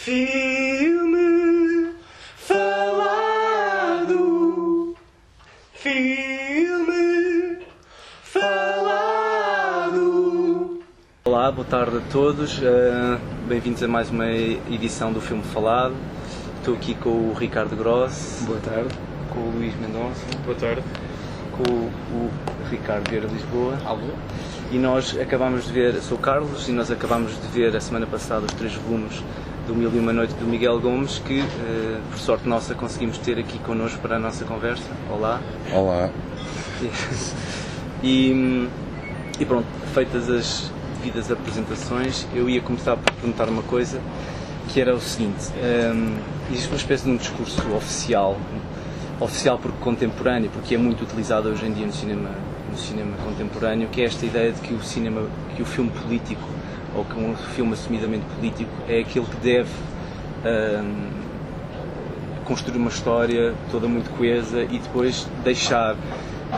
Filme falado. Filme falado. Olá, boa tarde a todos. Bem-vindos a mais uma edição do Filme Falado. Estou aqui com o Ricardo Gross. Boa tarde. Com o Luís Mendonça. Boa tarde. Com o Ricardo Vieira Lisboa. Alô. E nós acabámos de ver, sou o Carlos, e nós acabámos de ver a semana passada os 3 volumes do Mil e Uma Noite do Miguel Gomes, que por sorte nossa conseguimos ter aqui connosco para a nossa conversa. Olá. Olá. E pronto, feitas as devidas apresentações, eu ia começar por perguntar uma coisa, que era o seguinte: existe uma espécie de um discurso oficial porque contemporâneo, porque é muito utilizado hoje em dia no cinema contemporâneo, que é esta ideia de que o filme político, ou que um filme assumidamente político, é aquele que deve construir uma história toda muito coesa e depois deixar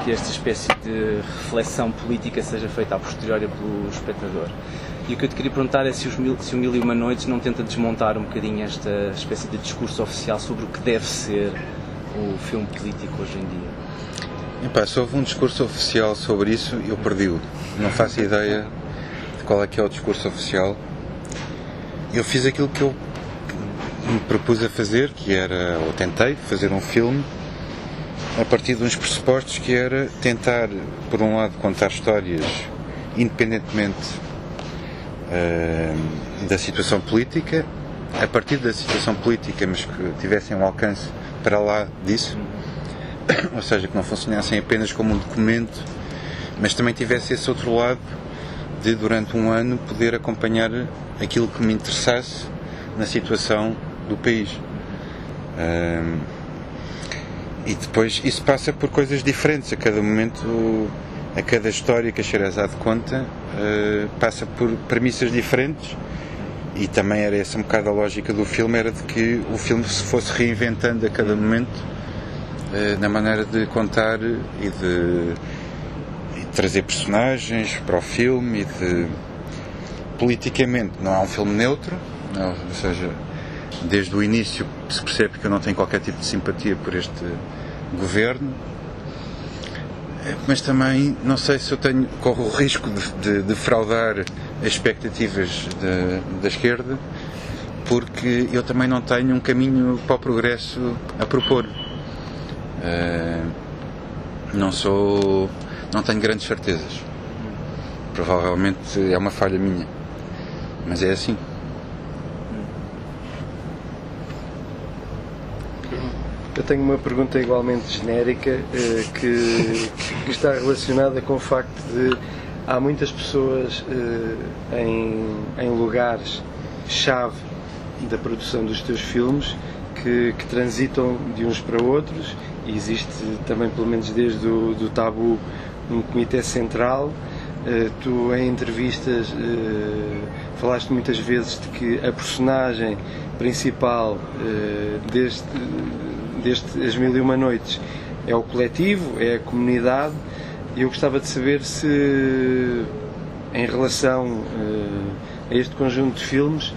que esta espécie de reflexão política seja feita a posteriori pelo espectador. E o que eu te queria perguntar é se o Mil e Uma Noites não tenta desmontar um bocadinho esta espécie de discurso oficial sobre o que deve ser o filme político hoje em dia. Se houve um discurso oficial sobre isso, eu perdi-o. Não faço ideia de qual é que é o discurso oficial. Eu fiz aquilo que eu me propus a fazer, que era, ou tentei, fazer um filme a partir de uns pressupostos, que era tentar, por um lado, contar histórias independentemente da situação política, a partir da situação política, mas que tivessem um alcance para lá disso, ou seja, que não funcionassem apenas como um documento, mas também tivesse esse outro lado de, durante um ano, poder acompanhar aquilo que me interessasse na situação do país. E depois isso passa por coisas diferentes a cada momento. A cada história que a Sherazade conta passa por premissas diferentes, e também era essa um bocado a lógica do filme, era de que o filme se fosse reinventando a cada momento na maneira de contar e de trazer personagens para o filme, e de politicamente não é um filme neutro, não, ou seja, desde o início se percebe que eu não tenho qualquer tipo de simpatia por este governo, mas também não sei se eu corro o risco de defraudar as expectativas da esquerda, porque eu também não tenho um caminho para o progresso a propor. Não tenho grandes certezas. Provavelmente é uma falha minha, mas é assim. Eu tenho uma pergunta igualmente genérica, que está relacionada com o facto de há muitas pessoas em lugares-chave da produção dos teus filmes que transitam de uns para outros, e existe também, pelo menos desde do Tabu, um comitê central. Tu, em entrevistas, falaste muitas vezes de que a personagem principal deste As Mil e Uma Noites é o coletivo, é a comunidade. E eu gostava de saber se, em relação a este conjunto de filmes,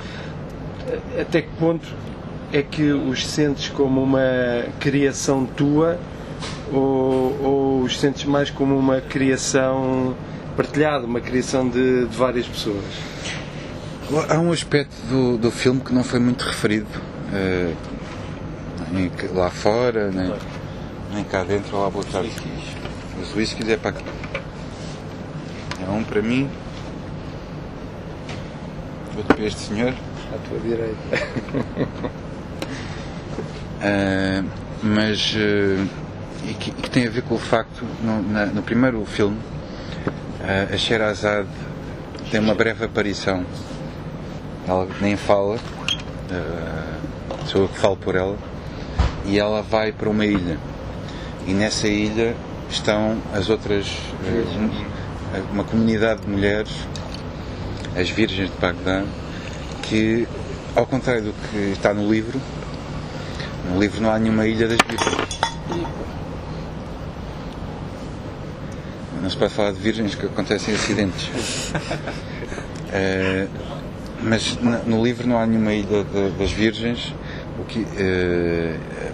até que ponto é que os sentes como uma criação tua, ou os sentes mais como uma criação partilhada, uma criação de várias pessoas? Há um aspecto do filme que não foi muito referido lá fora, nem cá dentro. Lá, boa tarde. Os whiskies é para aqui. É um para mim, outro para este senhor. À tua direita. Mas que tem a ver com o facto, no primeiro filme, a Sherazade tem uma breve aparição. Ela nem fala, sou eu que falo por ela, e ela vai para uma ilha, e nessa ilha estão as outras, uma comunidade de mulheres, as Virgens de Bagdá, que, ao contrário do que está no livro não há nenhuma ilha das Virgens. Não se pode falar de virgens, que acontecem acidentes. mas no livro não há nenhuma ilha das Virgens.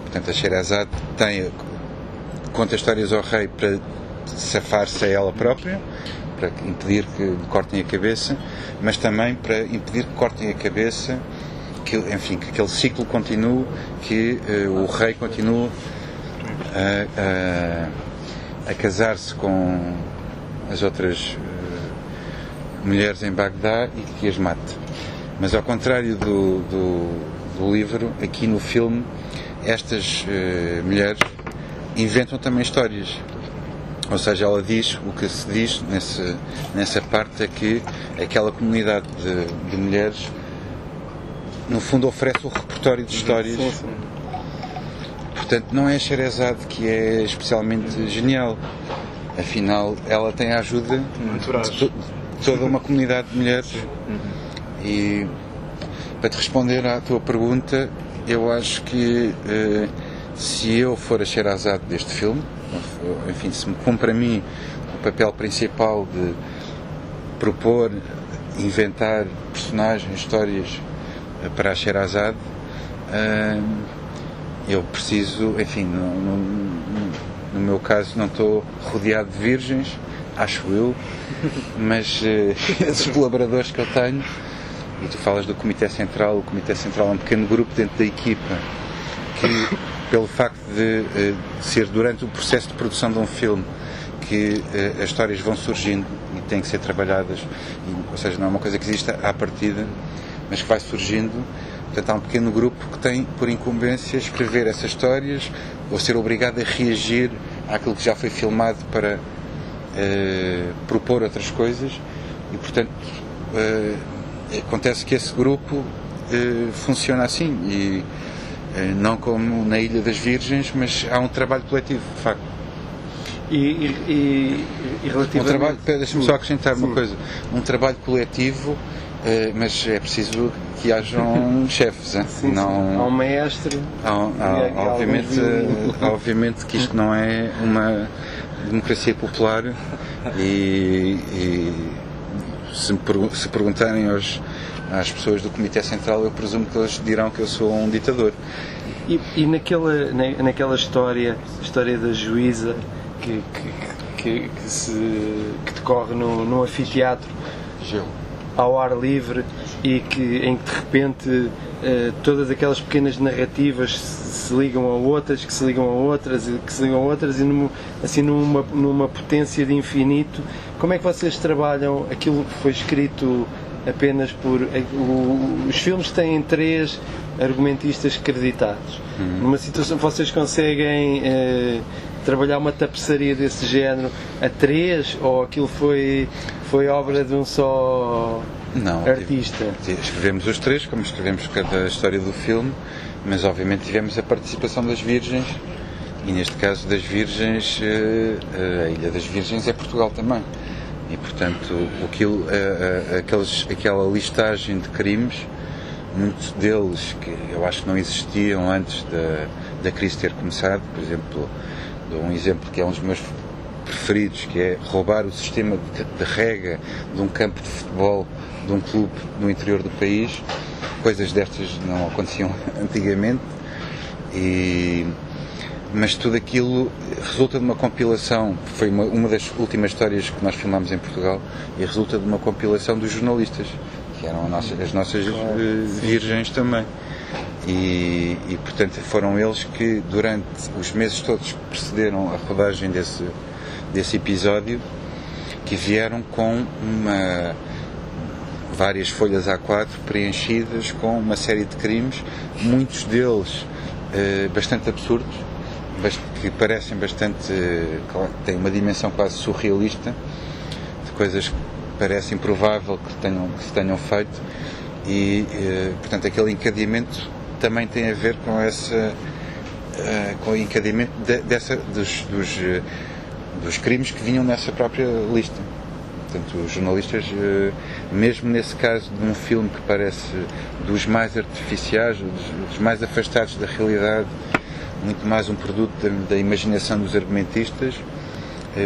Portanto, a Sherazade conta histórias ao rei para safar-se a ela própria, para impedir que lhe cortem a cabeça, mas também para impedir que cortem a cabeça, que aquele ciclo continue, que o rei continue a casar-se com as outras mulheres em Bagdá e que as mate. Mas ao contrário do livro, aqui no filme, estas mulheres inventam também histórias. Ou seja, ela diz, o que se diz nessa parte é que aquela comunidade de mulheres, no fundo, oferece um repertório de histórias. Sim, sim. Portanto, não é a Sherazade que é especialmente genial. Afinal, ela tem a ajuda de toda uma comunidade de mulheres. E, para te responder à tua pergunta, eu acho que se eu for a Sherazade deste filme, enfim, se me cumpre a mim o papel principal de propor, inventar personagens, histórias para a Sherazade, eu preciso, enfim, no meu caso não estou rodeado de virgens, acho eu, mas esses colaboradores que eu tenho, e tu falas do Comitê Central, o Comitê Central é um pequeno grupo dentro da equipa que, pelo facto de ser durante o processo de produção de um filme que as histórias vão surgindo e têm que ser trabalhadas, ou seja, não é uma coisa que exista à partida, mas que vai surgindo. Portanto, há um pequeno grupo que tem por incumbência escrever essas histórias ou ser obrigado a reagir àquilo que já foi filmado para propor outras coisas e, portanto, acontece que esse grupo funciona assim e não como na Ilha das Virgens, mas há um trabalho coletivo, de facto. E relativamente... Deixa-me só acrescentar uma coisa. Um trabalho coletivo, mas é preciso que hajam chefes. Sim, não... Há um mestre. Obviamente que isto não é uma democracia popular e se perguntarem às pessoas do Comitê Central, eu presumo que eles dirão que eu sou um ditador. E naquela história, a história da juíza que decorre num anfiteatro ao ar livre e em que de repente todas aquelas pequenas narrativas se ligam a outras, que se ligam a outras e que se ligam a outras e numa potência de infinito. Como é que vocês trabalham aquilo que foi escrito apenas por... Os filmes têm 3 argumentistas creditados. Numa situação que vocês conseguem trabalhar uma tapeçaria desse género a 3 ou aquilo foi obra de um só artista? Escrevemos os 3, como escrevemos cada história do filme, mas obviamente tivemos a participação das Virgens e neste caso das Virgens, a Ilha das Virgens é Portugal também. E, portanto, aquela listagem de crimes, muitos deles que eu acho que não existiam antes da crise ter começado. Por exemplo, dou um exemplo que é um dos meus preferidos, que é roubar o sistema de rega de um campo de futebol de um clube no interior do país. Coisas destas não aconteciam antigamente. Mas tudo aquilo resulta de uma compilação, foi uma das últimas histórias que nós filmámos em Portugal, e resulta de uma compilação dos jornalistas, que eram as nossas virgens também. E, portanto, foram eles que, durante os meses todos que precederam a rodagem desse episódio, que vieram com várias folhas A4 preenchidas com uma série de crimes, muitos deles bastante absurdos, que parecem bastante, têm uma dimensão quase surrealista, de coisas que parece improvável que se tenham feito, e portanto aquele encadeamento também tem a ver com o encadeamento dos crimes que vinham nessa própria lista. Portanto, os jornalistas, mesmo nesse caso de um filme que parece dos mais artificiais, dos mais afastados da realidade, muito mais um produto da imaginação dos argumentistas,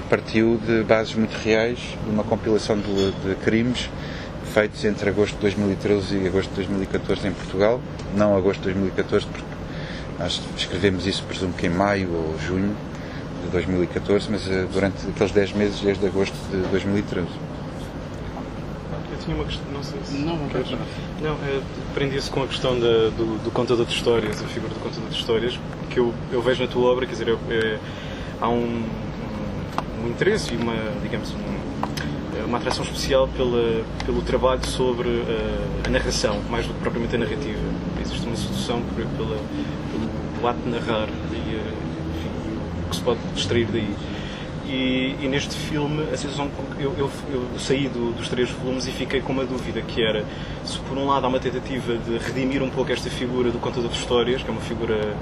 partiu de bases muito reais, de uma compilação de crimes feitos entre agosto de 2013 e agosto de 2014 em Portugal, não agosto de 2014, porque nós escrevemos isso, presumo que em maio ou junho de 2014, mas durante aqueles 10 meses desde agosto de 2013. Eu tinha uma questão, não sei se... Não queres. Não, prendia-se com a questão do contador de histórias, a figura do contador de histórias, que eu vejo na tua obra, quer dizer, há um interesse e uma atração especial pelo trabalho sobre a narração, mais do que propriamente a narrativa. Existe uma sedução pelo ato de narrar e enfim, o que se pode extrair daí. E neste filme, a sensação que eu saí dos 3 volumes e fiquei com uma dúvida, que era se por um lado há uma tentativa de redimir um pouco esta figura do contador de histórias, que é uma figura,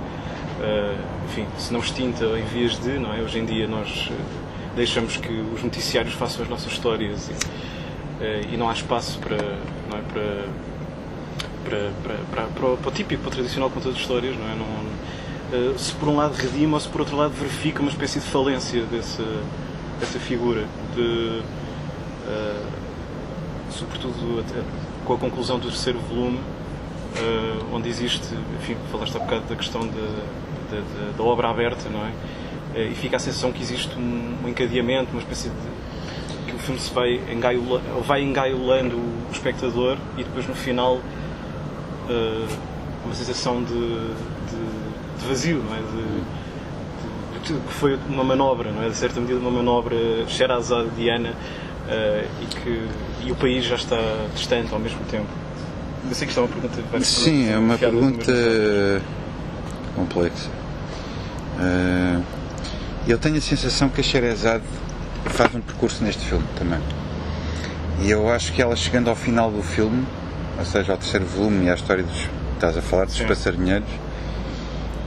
enfim, se não extinta, em vias de, não é? Hoje em dia nós deixamos que os noticiários façam as nossas histórias e não há espaço para o típico, para o tradicional contador de histórias, não é? Se por um lado redima ou se por outro lado verifica uma espécie de falência dessa figura, sobretudo com a conclusão do 3º volume, onde existe, enfim, falaste há bocado da questão da obra aberta, não é? E fica a sensação que existe um encadeamento, uma espécie de... que o filme se vai engaiolando o espectador e depois no final uma sensação de vazio, não é? Que foi uma manobra, não é? De certa medida uma manobra Sherazadiana e o país já está distante ao mesmo tempo. Eu sei que isto é uma pergunta... Sim, é uma pergunta complexa. Eu tenho a sensação que a Sherazade faz um percurso neste filme também. E eu acho que ela, chegando ao final do filme, ou seja, ao 3º volume e à história estás a falar dos passarinheiros,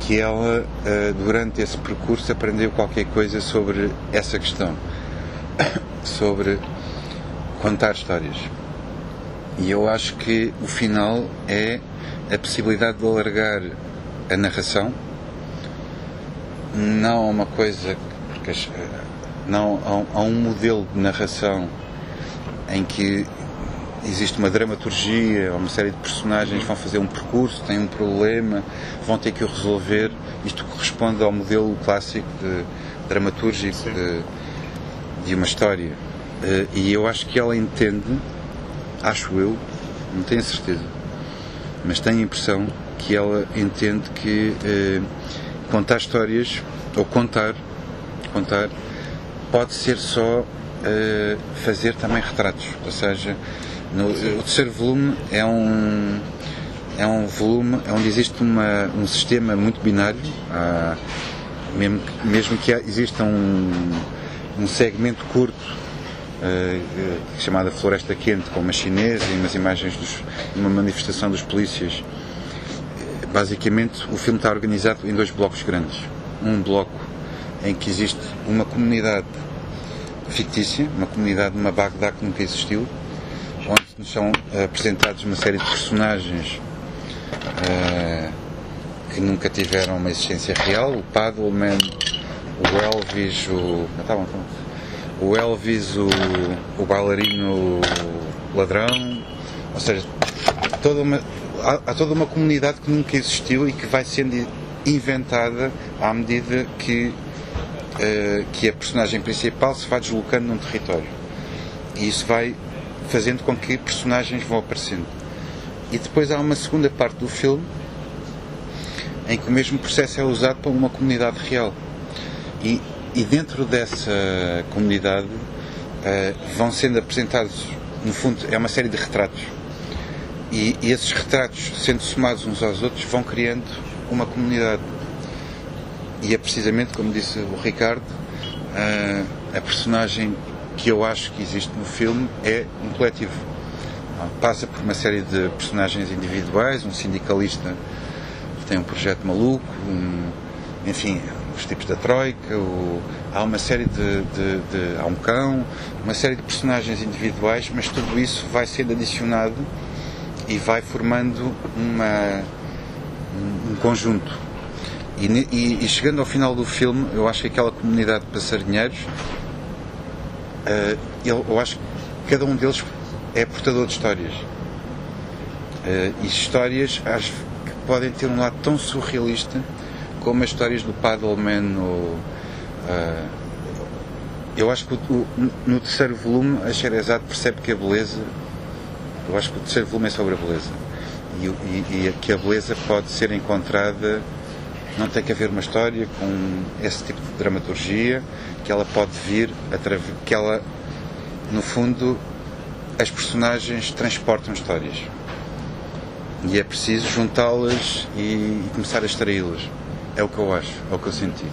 que ela, durante esse percurso, aprendeu qualquer coisa sobre essa questão, sobre contar histórias. E eu acho que o final é a possibilidade de alargar a narração, não a uma coisa, não a um modelo de narração em que existe uma dramaturgia, uma série de personagens vão fazer um percurso, têm um problema, vão ter que o resolver. Isto corresponde ao modelo clássico dramatúrgico de uma história. E eu acho que ela entende, acho eu, não tenho certeza, mas tenho a impressão que ela entende que contar histórias, ou contar pode ser só fazer também retratos, ou seja, o 3º volume é um volume onde existe um sistema muito binário, mesmo que exista um segmento curto chamado Floresta Quente, com uma chinesa e umas imagens de uma manifestação dos polícias. Basicamente o filme está organizado em 2 blocos grandes. Um bloco em que existe uma comunidade fictícia, uma comunidade numa Bagdá que nunca existiu, onde nos são apresentados uma série de personagens que nunca tiveram uma existência real: o Paddleman, o Elvis, o Elvis, o bailarino ladrão, ou seja, há toda uma comunidade que nunca existiu e que vai sendo inventada à medida que a personagem principal se vai deslocando num território, e isso vai fazendo com que personagens vão aparecendo. E depois há uma segunda parte do filme em que o mesmo processo é usado para uma comunidade real, e dentro dessa comunidade vão sendo apresentados, no fundo é uma série de retratos, e esses retratos, sendo somados uns aos outros, vão criando uma comunidade. E é precisamente, como disse o Ricardo, a personagem que eu acho que existe no filme é um coletivo. Passa por uma série de personagens individuais, um sindicalista que tem um projeto maluco, enfim, os tipos da Troika, há uma série há um cão, uma série de personagens individuais, mas tudo isso vai sendo adicionado e vai formando um conjunto. E chegando ao final do filme, eu acho que aquela comunidade de passarinheiros, eu acho que cada um deles é portador de histórias. E histórias que podem ter um lado tão surrealista como as histórias do Paddleman ou... eu acho que no terceiro volume a Sherazade percebe que a beleza... Eu acho que o terceiro volume é sobre a beleza. E que a beleza pode ser encontrada... Não tem que haver uma história com esse tipo de dramaturgia, que ela pode vir através... Que ela, no fundo, as personagens transportam histórias. E é preciso juntá-las e começar a extraí-las. É o que eu acho, é o que eu senti.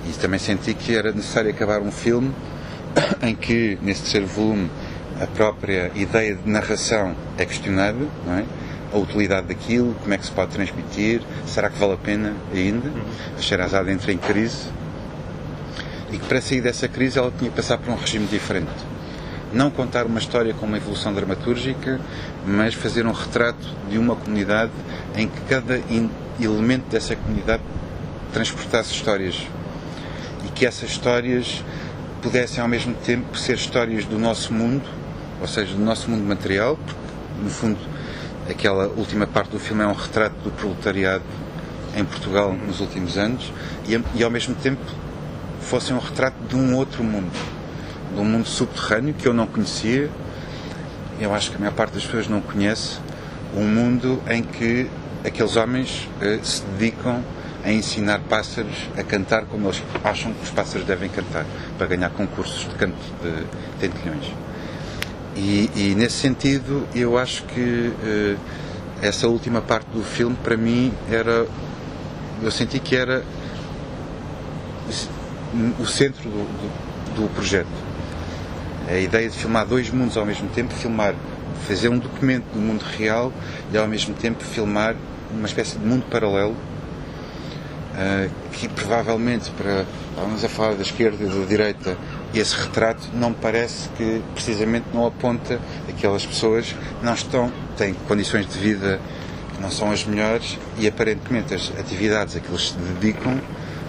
E também senti que era necessário acabar um filme em que, nesse terceiro volume, a própria ideia de narração é questionada, não é? A utilidade daquilo, como é que se pode transmitir, será que vale a pena ainda? A Sherazade entra em crise e que para sair dessa crise ela tinha que passar por um regime diferente. Não contar uma história com uma evolução dramatúrgica, mas fazer um retrato de uma comunidade em que cada elemento dessa comunidade transportasse histórias e que essas histórias pudessem ao mesmo tempo ser histórias do nosso mundo, ou seja, do nosso mundo material, porque no fundo aquela última parte do filme é um retrato do proletariado em Portugal nos últimos anos e ao mesmo tempo fosse um retrato de um outro mundo, de um mundo subterrâneo que eu não conhecia. Eu acho que a maior parte das pessoas não conhece um mundo em que aqueles homens se dedicam a ensinar pássaros a cantar como eles acham que os pássaros devem cantar, para ganhar concursos de canto de tentilhões. E nesse sentido eu acho que essa última parte do filme para mim era, eu senti que era o centro do projeto. A ideia de filmar dois mundos ao mesmo tempo, fazer um documento do mundo real e ao mesmo tempo filmar uma espécie de mundo paralelo que provavelmente, vamos a falar da esquerda e da direita, esse retrato não me parece que precisamente não aponta aquelas pessoas que têm condições de vida que não são as melhores e aparentemente as atividades a que eles se dedicam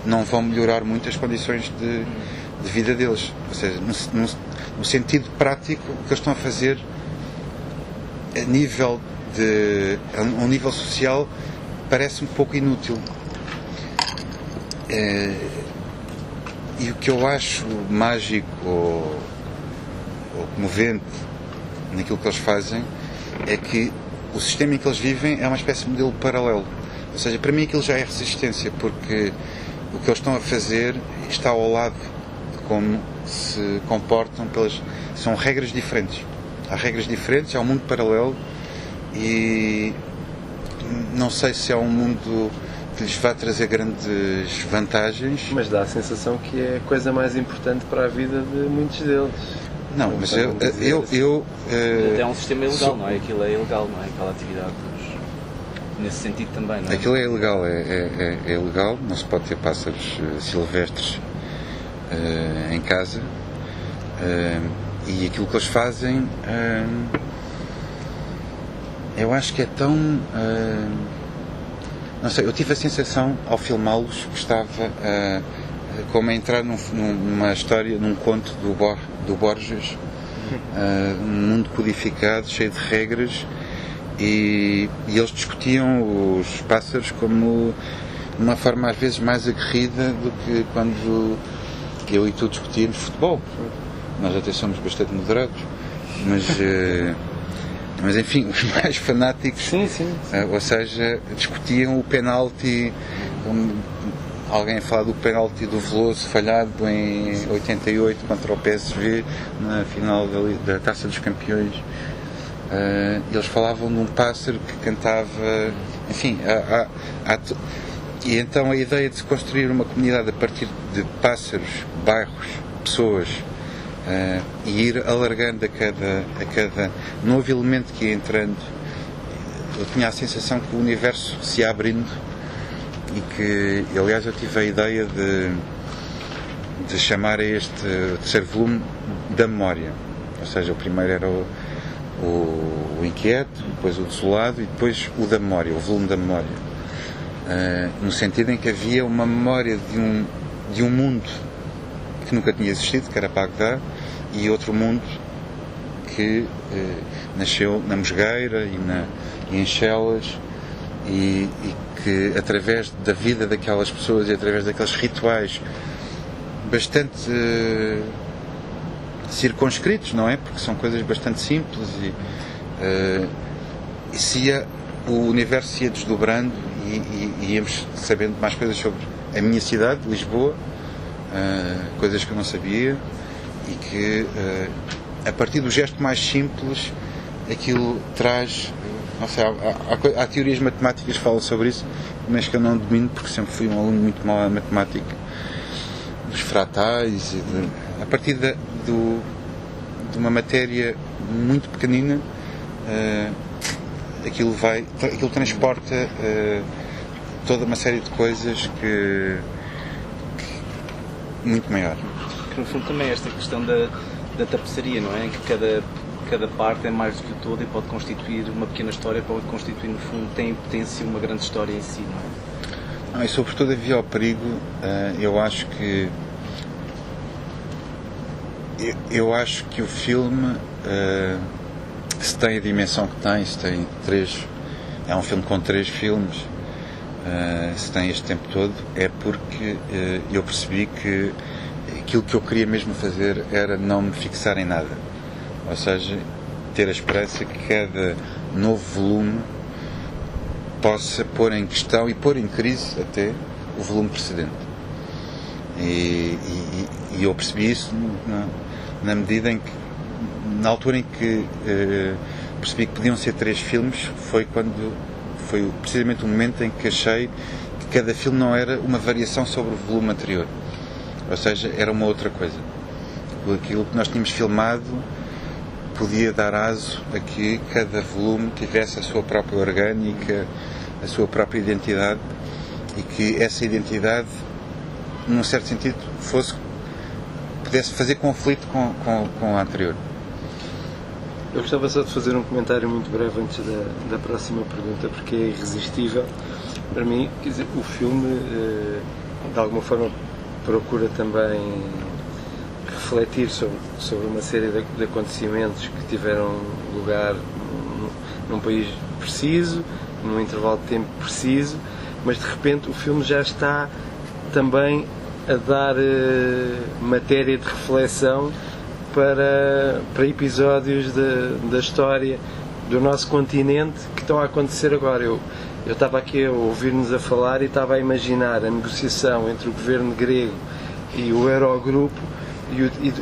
não vão melhorar muito as condições de vida deles. Ou seja, no sentido prático, o que eles estão a fazer a um nível social parece um pouco inútil. E o que eu acho mágico ou comovente naquilo que eles fazem é que o sistema em que eles vivem é uma espécie de modelo paralelo. Ou seja, para mim aquilo já é resistência, porque o que eles estão a fazer está ao lado de como se comportam, são regras diferentes. Há regras diferentes, há um mundo paralelo e não sei se é um mundo que lhes vai trazer grandes vantagens. Mas dá a sensação que é a coisa mais importante para a vida de muitos deles. Não, mas eu até é um sistema ilegal, não é? Aquilo é ilegal, não é? Aquela atividade nesse sentido também, não é? Aquilo é ilegal, é ilegal, não se pode ter pássaros silvestres em casa e aquilo que eles fazem eu acho que é tão não sei, eu tive a sensação ao filmá-los que estava como a entrar numa história, num conto do Borges, um mundo codificado, cheio de regras e eles discutiam os pássaros como uma forma às vezes mais aguerrida do que quando eu e tu discutíamos futebol. Nós até somos bastante moderados, mas enfim, os mais fanáticos, sim. Ou seja, discutiam o penalti, alguém a falar do penalti do Veloso falhado em 88 contra o PSV na final da Taça dos Campeões. Eles falavam de um pássaro que cantava, enfim, e então a ideia de se construir uma comunidade a partir de pássaros, bairros, pessoas, e ir alargando a cada novo elemento que ia entrando, eu tinha a sensação que o universo se ia abrindo e que, aliás, eu tive a ideia de chamar a este terceiro volume da memória, ou seja, o primeiro era o inquieto, depois o desolado e depois o da memória, o volume da memória, no sentido em que havia uma memória de um mundo que nunca tinha existido, que era Bagdá, e outro mundo que nasceu na Mosgueira e em Chelas, e que através da vida daquelas pessoas e através daqueles rituais bastante circunscritos, não é? Porque são coisas bastante simples e se o universo se ia desdobrando e íamos sabendo mais coisas sobre a minha cidade, Lisboa, coisas que eu não sabia, e que a partir do gesto mais simples aquilo traz, não sei, há teorias matemáticas que falam sobre isso, mas que eu não domino porque sempre fui um aluno muito mau a matemática, dos fratais, a partir de uma matéria muito pequenina, aquilo transporta toda uma série de coisas que muito maior. Que no fundo também é esta questão da tapeçaria, não é? Em que cada parte é mais do que o todo e pode constituir uma pequena história, pode constituir, no fundo, tem potência uma grande história em si, não é? E sobretudo havia o perigo, eu acho que o filme, se tem a dimensão que tem, se tem é um filme com 3 filmes, se tem este tempo todo, é porque eu percebi que aquilo que eu queria mesmo fazer era não me fixar em nada, ou seja, ter a esperança que cada novo volume possa pôr em questão e pôr em crise até o volume precedente, e eu percebi isso na medida em que, na altura em que percebi que podiam ser 3 filmes, foi precisamente o momento em que achei que cada filme não era uma variação sobre o volume anterior, ou seja, era uma outra coisa. Aquilo que nós tínhamos filmado podia dar aso a que cada volume tivesse a sua própria orgânica, a sua própria identidade, e que essa identidade, num certo sentido, pudesse fazer conflito com a anterior. Eu gostava só de fazer um comentário muito breve antes da próxima pergunta, porque é irresistível. Para mim, quer dizer, o filme, de alguma forma, procura também refletir sobre uma série de acontecimentos que tiveram lugar num país preciso, num intervalo de tempo preciso, mas de repente o filme já está também a dar matéria de reflexão para episódios da história do nosso continente que estão a acontecer agora. Eu estava aqui a ouvir-nos a falar e estava a imaginar a negociação entre o governo grego e o Eurogrupo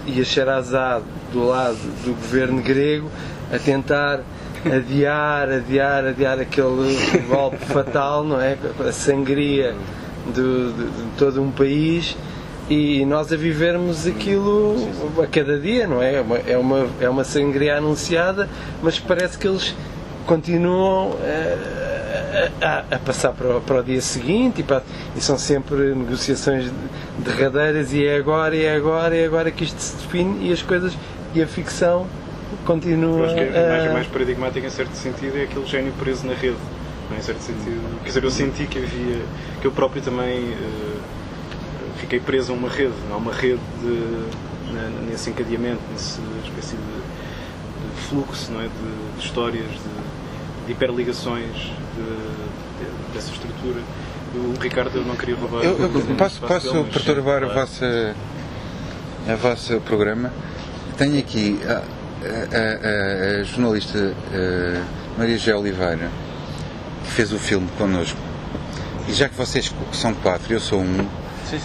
e a Sherazade do lado do governo grego a tentar adiar aquele golpe fatal, não é? A sangria de todo um país, e nós a vivermos aquilo a cada dia, não é? É uma sangria anunciada, mas parece que eles continuam a passar para o dia seguinte, e são sempre negociações derradeiras, e é agora que isto se define, e as coisas, e a ficção continua. Eu acho que a imagem mais paradigmática, em certo sentido, é aquele gênio preso na rede, não é? Em certo sentido, quer dizer, eu senti que eu próprio também fiquei preso a uma rede, nesse encadeamento, nessa espécie de fluxo, não é? De histórias, de hiperligações, dessa estrutura. O Ricardo, eu não queria roubar. Posso perturbar o vosso programa? Tenho aqui a jornalista Maria G. Oliveira, que fez o filme connosco, e já que vocês são 4, eu sou um. Sim.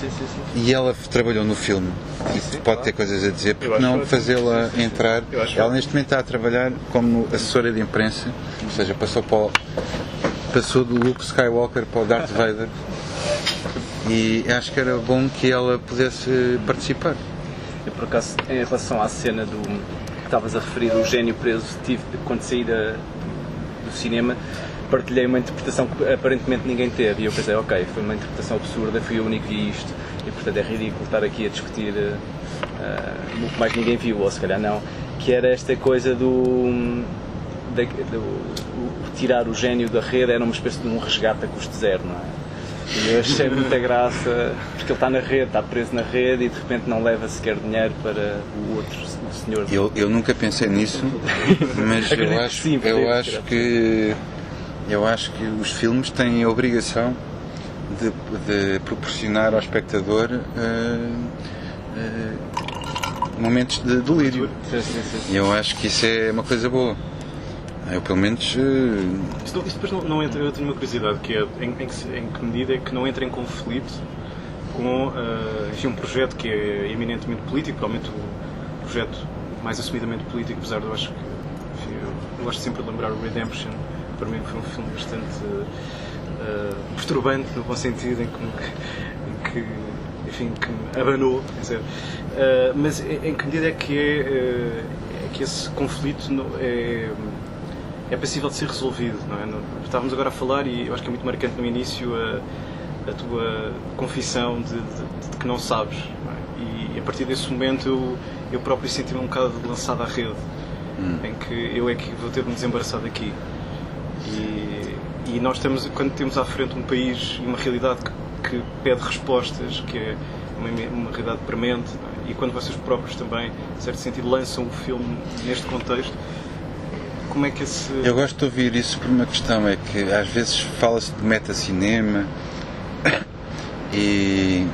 E ela trabalhou no filme e pode ter coisas a dizer, porque não fazê-la entrar. Ela neste momento está a trabalhar como assessora de imprensa, ou seja, passou do Luke Skywalker para o Darth Vader, e acho que era bom que ela pudesse participar. Eu, por acaso, em relação à cena que estavas a referir, o gênio preso, quando saí do cinema, partilhei uma interpretação que aparentemente ninguém teve, e eu pensei, ok, foi uma interpretação absurda, fui o único que vi isto, e portanto é ridículo estar aqui a discutir o que mais ninguém viu, ou se calhar não, que era esta coisa tirar o gênio da rede, era uma espécie de um resgate a custo zero, não é? E eu achei muita graça, porque ele está na rede, está preso na rede e de repente não leva sequer dinheiro para o outro senhor. Eu nunca pensei nisso, mas Acredito que sim, eu acho que os filmes têm a obrigação de proporcionar ao espectador momentos de delírio. E eu acho que isso é uma coisa boa. Eu, pelo menos... Isso depois não entra... Eu tenho uma curiosidade, que é em que medida é que não entra em conflito com enfim, um projeto que é eminentemente político, provavelmente o projeto mais assumidamente político, apesar de eu acho que... Enfim, eu gosto sempre de lembrar o Redemption, para mim foi um filme bastante perturbante, no bom sentido, em que me abanou, quer dizer, mas em que medida é que esse conflito é passível de ser resolvido, não é? Estávamos agora a falar, e eu acho que é muito marcante no início a tua confissão de que não sabes, não é? E a partir desse momento eu próprio senti-me um bocado lançado à rede, em que eu é que vou ter de me desembaraçar daqui. E nós quando temos à frente um país e uma realidade que pede respostas, que é uma realidade premente, não é? E quando vocês próprios também, em certo sentido, lançam o filme neste contexto, como é que esse... Eu gosto de ouvir isso por uma questão, é que às vezes fala-se de metacinema e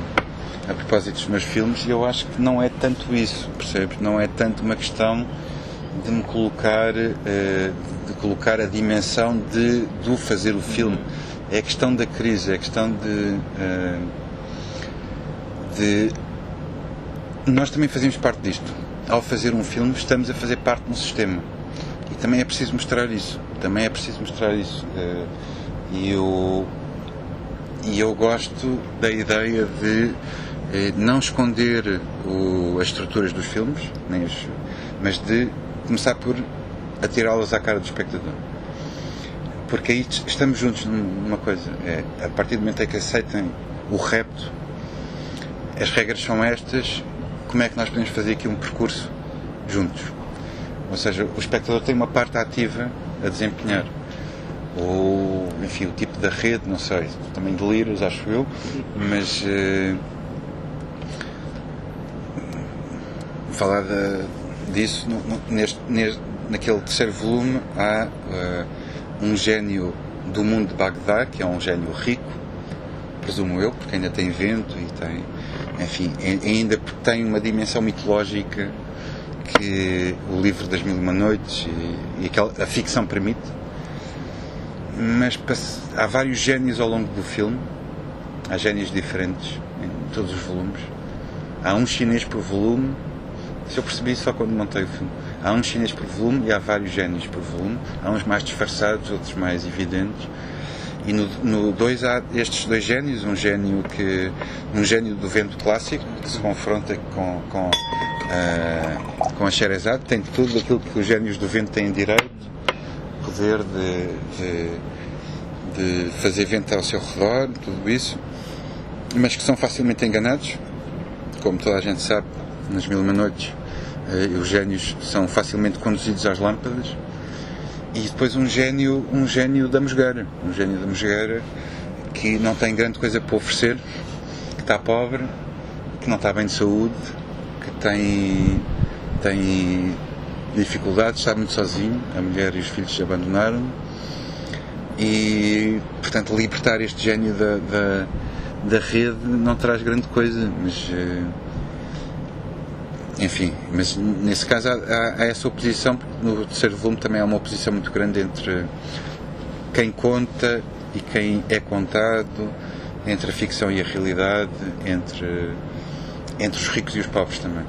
a propósito dos meus filmes, eu acho que não é tanto isso, percebes? Não é tanto uma questão de me colocar, de colocar a dimensão do fazer o filme. É a questão da crise, é a questão de nós também fazemos parte disto. Ao fazer um filme, estamos a fazer parte de um sistema. E também é preciso mostrar isso. E eu gosto da ideia de não esconder as estruturas dos filmes, mas de começar por atirá-las à cara do espectador. Porque aí estamos juntos numa coisa. A partir do momento em que aceitem o repto, as regras são estas, como é que nós podemos fazer aqui um percurso juntos? Ou seja, o espectador tem uma parte ativa a desempenhar. Ou, enfim, o tipo da rede, não sei, também deliras, acho eu, mas falar disso, naquele terceiro volume há um gênio do mundo de Bagdá, que é um gênio rico, presumo eu, porque ainda tem vento e tem, enfim, ainda tem uma dimensão mitológica que o livro das Mil e Uma Noites e a ficção permite. Mas há vários génios ao longo do filme, há génios diferentes em todos os volumes. Há um chinês por volume, isso eu percebi só quando montei o filme. Há um chinês por volume e há vários génios por volume, há uns mais disfarçados, outros mais evidentes. E no 2 há estes dois génios, um gênio do vento clássico, que se confronta com a Sherazade, tem tudo aquilo que os génios do vento têm direito, poder de fazer vento ao seu redor, tudo isso, mas que são facilmente enganados, como toda a gente sabe, nas Mil e Uma Noites, os génios são facilmente conduzidos às lâmpadas. E depois um gênio da mosgueira, que não tem grande coisa para oferecer, que está pobre, que não está bem de saúde, que tem dificuldades, está muito sozinho, a mulher e os filhos se abandonaram, e portanto libertar este gênio da rede não traz grande coisa, mas enfim, mas nesse caso há essa oposição, porque no terceiro volume também há uma oposição muito grande entre quem conta e quem é contado, entre a ficção e a realidade, entre os ricos e os pobres também,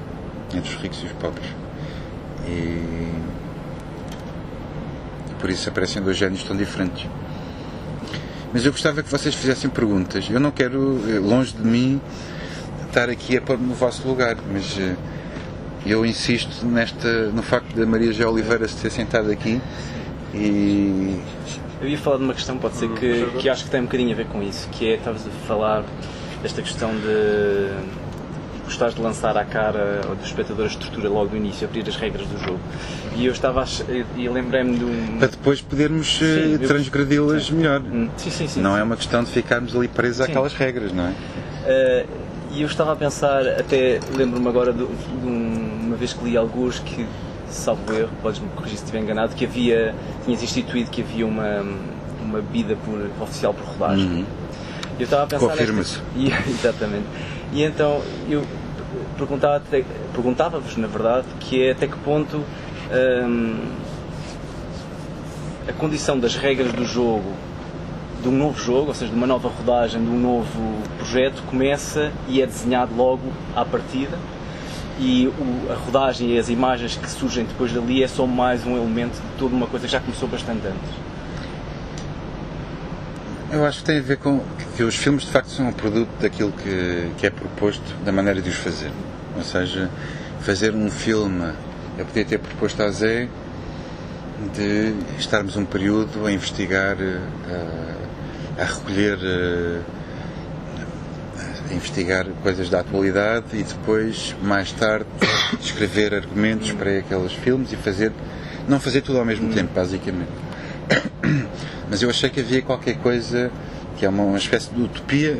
e por isso aparecem dois génios tão diferentes. Mas eu gostava que vocês fizessem perguntas. Eu não quero, longe de mim, estar aqui a pôr-me no vosso lugar, mas eu insisto no facto da Maria G. Oliveira se ter sentado aqui e... Eu ia falar de uma questão, pode ser que acho que tem um bocadinho a ver com isso, que é, estavas a falar desta questão gostares de lançar à cara do espectador a estrutura logo do início, abrir as regras do jogo. E eu estava e lembrei-me de um... Para depois podermos transgredi-las melhor. Sim. Não é uma questão de ficarmos ali presos àquelas regras, não é? E eu estava a pensar, até lembro-me agora de uma vez que li alguns que, salvo erro, podes-me corrigir se estiver enganado, que tinhas instituído que havia uma bebida oficial por rodagem. Eu estava a pensar... Confirma-se. Exatamente. E então eu perguntava-vos, na verdade, que é até que ponto a condição das regras do jogo, de um novo jogo, ou seja, de uma nova rodagem, de um novo projeto, começa e é desenhado logo à partida, e a rodagem e as imagens que surgem depois dali é só mais um elemento de toda uma coisa que já começou bastante antes. Eu acho que tem a ver com que os filmes de facto são um produto daquilo que é proposto, da maneira de os fazer. Ou seja, fazer um filme, eu podia ter proposto a Zé de estarmos um período a investigar, a recolher, a investigar coisas da atualidade e depois, mais tarde, escrever argumentos para aqueles filmes e não fazer tudo ao mesmo tempo, basicamente. Mas eu achei que havia qualquer coisa que é uma espécie de utopia,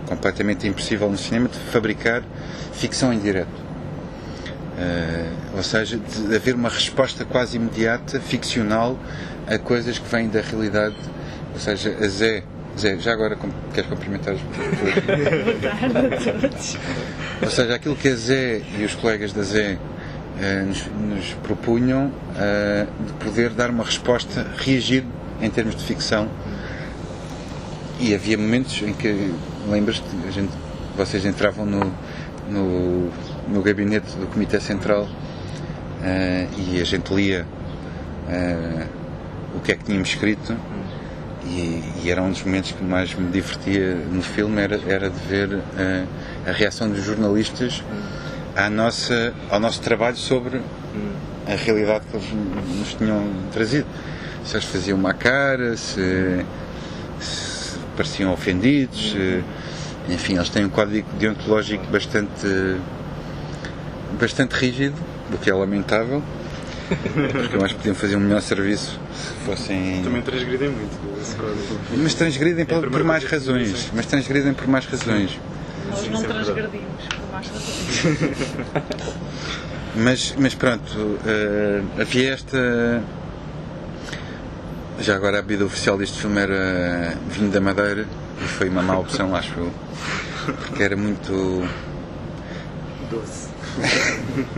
completamente impossível no cinema, de fabricar ficção em direto. Ou seja, de haver uma resposta quase imediata, ficcional, a coisas que vêm da realidade. Ou seja, a Zé, já agora queres cumprimentar as pessoas? Boa tarde a todos. Ou seja, aquilo que a Zé e os colegas da Zé nos propunham de poder dar uma resposta, reagir em termos de ficção. E havia momentos em que, lembras-te, vocês entravam no gabinete do Comitê Central e a gente lia o que é que tínhamos escrito e era um dos momentos que mais me divertia no filme, era de ver a reação dos jornalistas ao nosso trabalho sobre a realidade que eles nos tinham trazido. Se eles faziam uma cara, se pareciam ofendidos, enfim, eles têm um código deontológico bastante rígido, o que é lamentável, porque eu acho que podiam fazer um melhor serviço se fossem... Também transgridem muito esse código. Mas transgridem por mais razões. Nós não transgredimos por mais razões. Mas pronto, havia esta... Já agora a bebida oficial deste filme era vinho da Madeira e foi uma má opção, acho eu, porque era muito... Doce.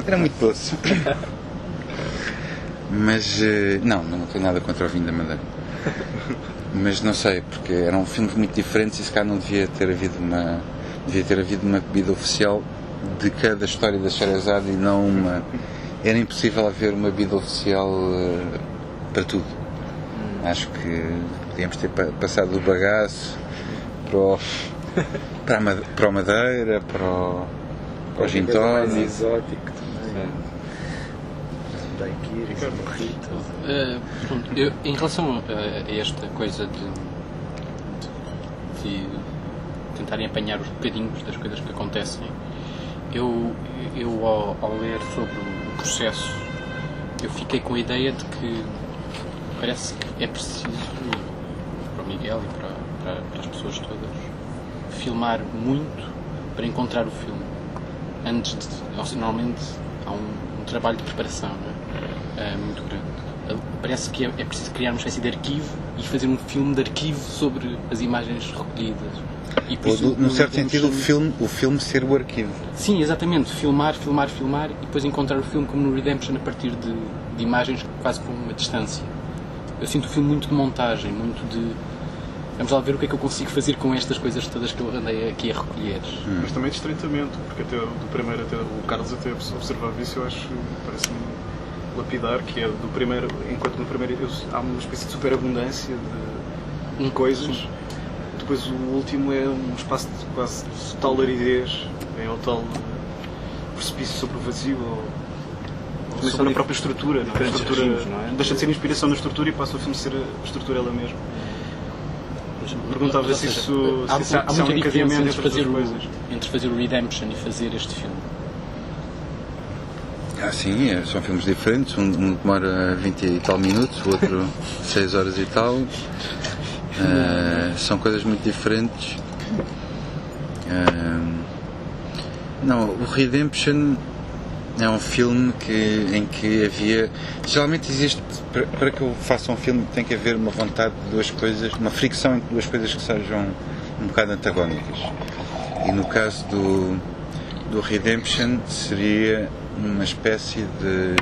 Era muito doce. Mas não tenho nada contra o vinho da Madeira. Mas não sei, porque eram filmes muito diferentes e se calhar não devia ter havido uma bebida oficial de cada história da Sherazade e não uma... Era impossível haver uma bebida oficial para tudo. Acho que podíamos ter passado do bagaço para a Madeira, para o gin mais tonic. exótico também. Daiquiri, morrito. Em relação a esta coisa de tentarem apanhar os bocadinhos das coisas que acontecem, eu ao ler sobre o processo, eu fiquei com a ideia de que parece que é preciso, para o Miguel e para as pessoas todas, filmar muito para encontrar o filme. Normalmente há um trabalho de preparação, não é? Muito grande. Parece que é preciso criar uma espécie de arquivo e fazer um filme de arquivo sobre as imagens recolhidas. E por isso, Num certo sentido, o filme ser o arquivo. Sim, exatamente. Filmar e depois encontrar o filme como no Redemption a partir de imagens quase com uma distância. Eu sinto o filme muito de montagem, muito de... Vamos lá ver o que é que eu consigo fazer com estas coisas todas que eu andei aqui a recolher. Mas também de estreitamento, porque até do primeiro, até o Carlos até observava isso, eu acho, parece-me lapidar, que é do primeiro, enquanto no primeiro há uma espécie de superabundância de coisas, depois o último é um espaço de quase total aridez, é o tal precipício sobre o vazio, ou sobre a própria estrutura, não é? A estrutura regimes, não é? Deixa de ser inspiração na estrutura e passa o filme a ser a estrutura ela mesma. Perguntava se isso há se há um muita diferença encadeamento entre entre as duas coisas. fazer o Redemption e fazer este filme. Sim, são filmes diferentes, um demora 20 e tal minutos, o outro 6 horas e tal. São coisas muito diferentes. Não, o Redemption é um filme em que havia... Geralmente existe, para que eu faça um filme, tem que haver uma vontade de duas coisas, uma fricção entre duas coisas que sejam um bocado antagónicas. E no caso do Redemption seria uma espécie de...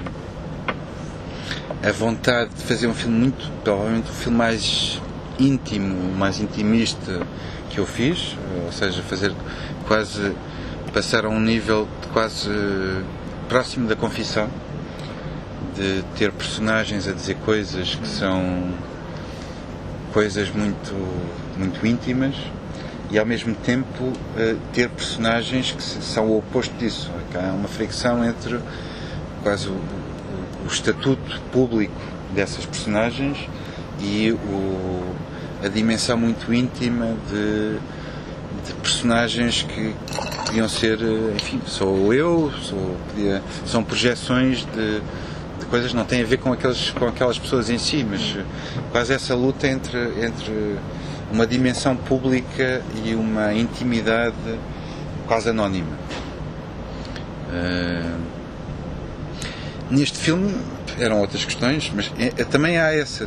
a vontade de fazer um filme provavelmente um filme mais íntimo, mais intimista que eu fiz, ou seja, fazer quase... passar a um nível de quase próximo da confissão, de ter personagens a dizer coisas que são coisas muito, muito íntimas e ao mesmo tempo ter personagens que são o oposto disso. Há uma fricção entre quase o estatuto público dessas personagens e a dimensão muito íntima de personagens que podiam ser, enfim, sou eu, são projeções de coisas que não têm a ver com aquelas pessoas em si, mas quase essa luta entre uma dimensão pública e uma intimidade quase anónima. Neste filme eram outras questões, mas também há essa,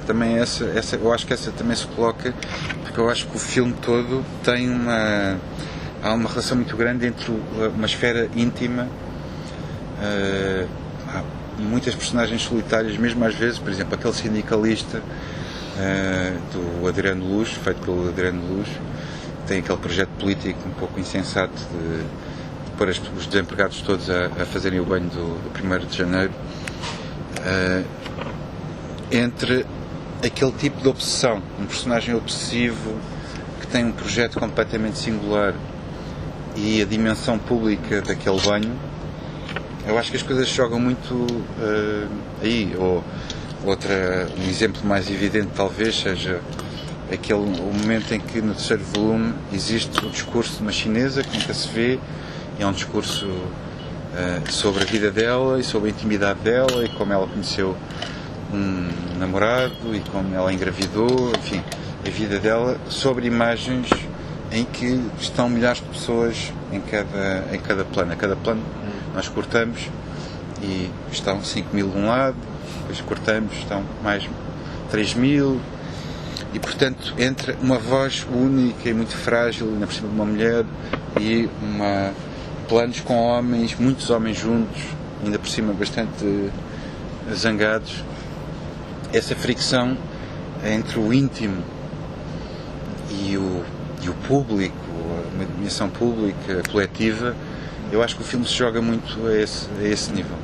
eu acho que essa também se coloca, porque eu acho que o filme todo tem há uma relação muito grande entre uma esfera íntima, há muitas personagens solitárias, mesmo às vezes, por exemplo, aquele sindicalista do Adriano Luz, feito pelo Adriano Luz, tem aquele projeto político um pouco insensato de pôr os desempregados todos a fazerem o banho do 1º de janeiro, entre aquele tipo de obsessão, um personagem obsessivo que tem um projeto completamente singular e a dimensão pública daquele banho. Eu acho que as coisas jogam muito aí. Ou um exemplo mais evidente talvez seja o momento em que no 3º volume existe o discurso de uma chinesa que nunca se vê, e é um discurso sobre a vida dela e sobre a intimidade dela e como ela conheceu um namorado e como ela engravidou, enfim, a vida dela, sobre imagens em que estão milhares de pessoas em cada plano. A cada plano nós cortamos e estão 5.000 de um lado, depois cortamos, estão mais 3.000, e portanto entre uma voz única e muito frágil, ainda por cima de uma mulher, e planos com homens, muitos homens juntos, ainda por cima bastante zangados, essa fricção entre o íntimo e o público, uma dimensão pública, coletiva, eu acho que o filme se joga muito a esse nível.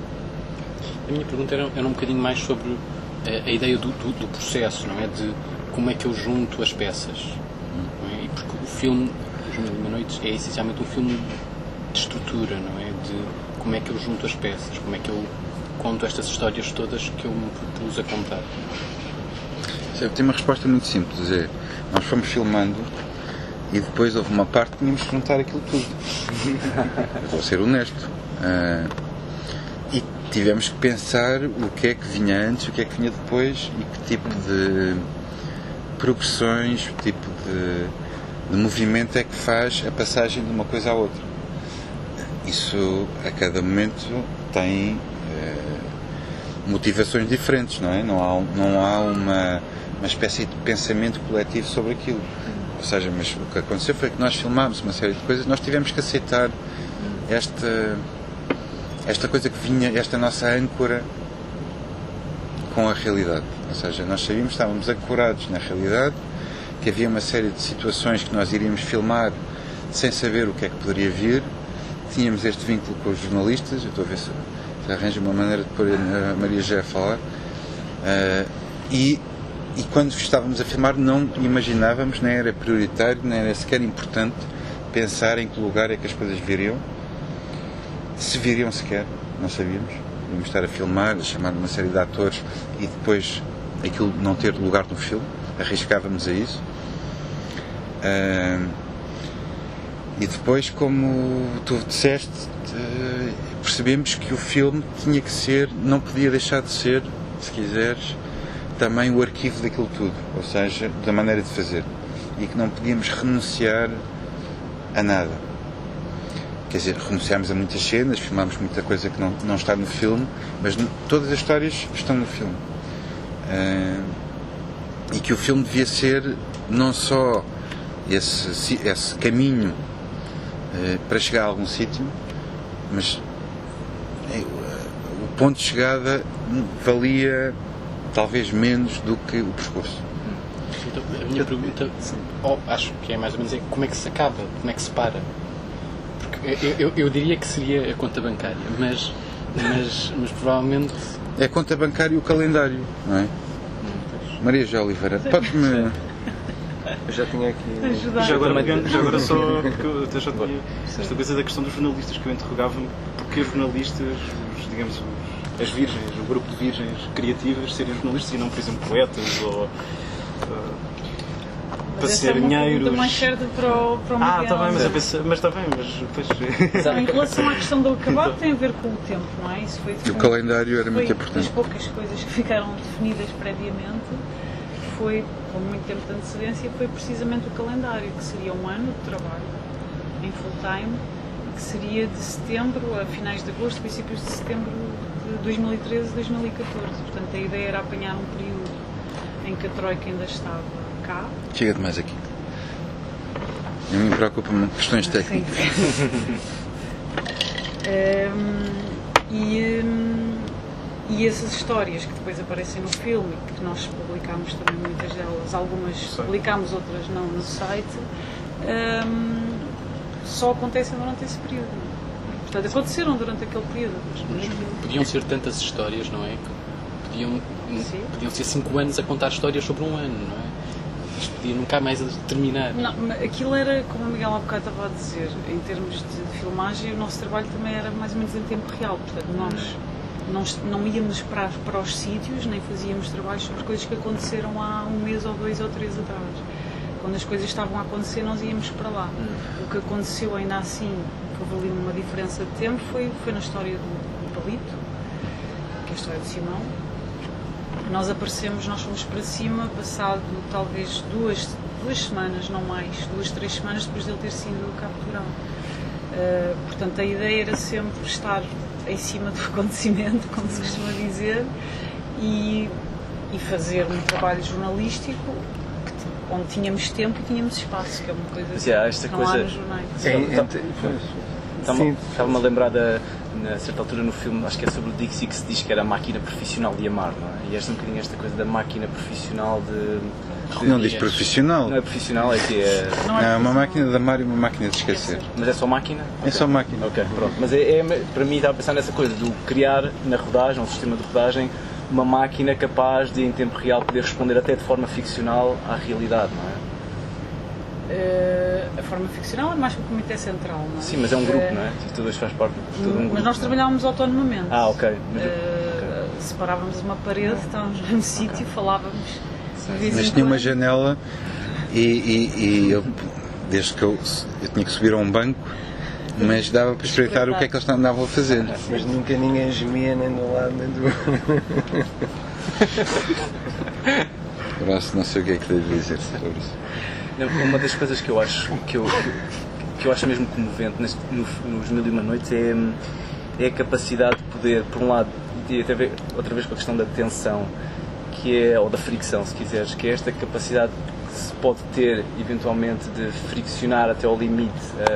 A minha pergunta era um bocadinho mais sobre a ideia do processo, não é? De como é que eu junto as peças. Não é? E porque o filme, Os 1001 Noites, é essencialmente um filme de estrutura, não é? De como é que eu junto as peças, como é que eu conto estas histórias todas que eu me propus a contar. Eu tenho uma resposta muito simples, nós fomos filmando e depois houve uma parte que tínhamos que juntar aquilo tudo. Vou ser honesto. E tivemos que pensar o que é que vinha antes, o que é que vinha depois e que tipo de progressões, que tipo de movimento é que faz a passagem de uma coisa à outra. Isso a cada momento tem motivações diferentes, não é? Não há uma espécie de pensamento coletivo sobre aquilo. Ou seja, mas o que aconteceu foi que nós filmámos uma série de coisas, nós tivemos que aceitar esta coisa que vinha, esta nossa âncora com a realidade. Ou seja, nós sabíamos, estávamos ancorados na realidade, que havia uma série de situações que nós iríamos filmar sem saber o que é que poderia vir. Tínhamos este vínculo com os jornalistas, eu estou a ver se arranjo uma maneira de pôr a Maria já a falar, e quando estávamos a filmar não imaginávamos, nem era prioritário, nem era sequer importante pensar em que lugar é que as coisas viriam, se viriam sequer, não sabíamos. Íamos estar a filmar, a chamar uma série de atores e depois aquilo não ter lugar no filme, arriscávamos a isso. E depois, como tu disseste, percebemos que o filme tinha que ser, não podia deixar de ser, se quiseres, também o arquivo daquilo tudo, ou seja, da maneira de fazer, e que não podíamos renunciar a nada. Quer dizer, renunciámos a muitas cenas, filmámos muita coisa que não está no filme, mas todas as histórias estão no filme. E que o filme devia ser não só esse caminho para chegar a algum sítio, mas o ponto de chegada valia talvez menos do que o percurso. Então, a minha pergunta, acho que é mais ou menos, é como é que se acaba, como é que se para? Porque eu diria que seria a conta bancária, mas provavelmente... É a conta bancária e o calendário, não é? Maria José Oliveira, podes-me... Eu já tinha aqui... Ajudar. Já agora só, porque eu até já tinha esta coisa da questão dos jornalistas, que eu interrogava-me porque os jornalistas, digamos, as virgens, o grupo de virgens criativas seriam jornalistas e não, por exemplo, poetas ou passarinheiros. Mais certo para o Miguel. Está bem, mas está bem, mas depois... Em relação à questão do acabar, tem a ver com o tempo, não é? Isso foi O calendário era muito foi importante. das poucas coisas que ficaram definidas previamente, foi, com muito tempo de antecedência, foi precisamente o calendário, que seria um ano de trabalho em full time, que seria de setembro a finais de agosto, princípios de setembro de 2013 2014. Portanto, a ideia era apanhar um período em que a Troika ainda estava cá. Chega-te mais aqui. A mim preocupa-me questões técnicas. E essas histórias que depois aparecem no filme, que nós publicámos também muitas delas, algumas publicámos, outras não no site, só acontecem durante esse período. Portanto, aconteceram durante aquele período. Podiam ser tantas histórias, não é? Podiam ser 5 anos a contar histórias sobre um ano, não é? Isto podia nunca mais terminar. Não, aquilo era, como o Miguel há bocado estava a dizer, em termos de filmagem, o nosso trabalho também era mais ou menos em tempo real. Portanto, nós não íamos para os sítios, nem fazíamos trabalhos sobre coisas que aconteceram há um mês ou 2 ou 3 atrás. Quando as coisas estavam a acontecer, nós íamos para lá. O que aconteceu ainda assim, que houve ali uma diferença de tempo, foi na história do Palito, que é a história do Simão. Nós aparecemos, nós fomos para cima, passado talvez duas semanas, não mais, 2, 3 semanas depois de ele ter sido capturado. Portanto, a ideia era sempre estar em cima do acontecimento, como se costuma dizer, e fazer um trabalho jornalístico onde tínhamos tempo e tínhamos espaço, que é uma coisa que não há nos jornais. Estava-me a lembrar a certa altura no filme, acho que é sobre o Dixie, que se diz que era a máquina profissional de amar, não é? E esta um bocadinho esta coisa da máquina profissional de Não diz profissional. Não é profissional, é que é... Não, é uma máquina de amar e uma máquina de esquecer. Mas é só máquina? É só máquina. Ok, pronto. Mas para mim estava a pensar nessa coisa do criar na rodagem, um sistema de rodagem, uma máquina capaz de, em tempo real, poder responder até de forma ficcional à realidade, não é? A forma ficcional é mais que o Comitê Central, não é? Sim, mas é um grupo, não é? Tu dois faz parte de todo um grupo. Mas nós trabalhávamos autonomamente. Ok. Separávamos uma parede, estávamos no mesmo sítio, falávamos. Mas tinha uma janela e eu, desde que eu tinha que subir a um banco, mas dava para espreitar o que é que eles andavam a fazer. Mas nunca ninguém gemia nem do lado nem do... Próximo, não sei o que é que devo dizer sobre isso. Uma das coisas que eu acho que eu acho mesmo comovente nos Mil e Uma Noites é a capacidade de poder, por um lado, e até outra vez com a questão da tensão, ou da fricção, se quiseres, que é esta capacidade que se pode ter, eventualmente, de friccionar até ao limite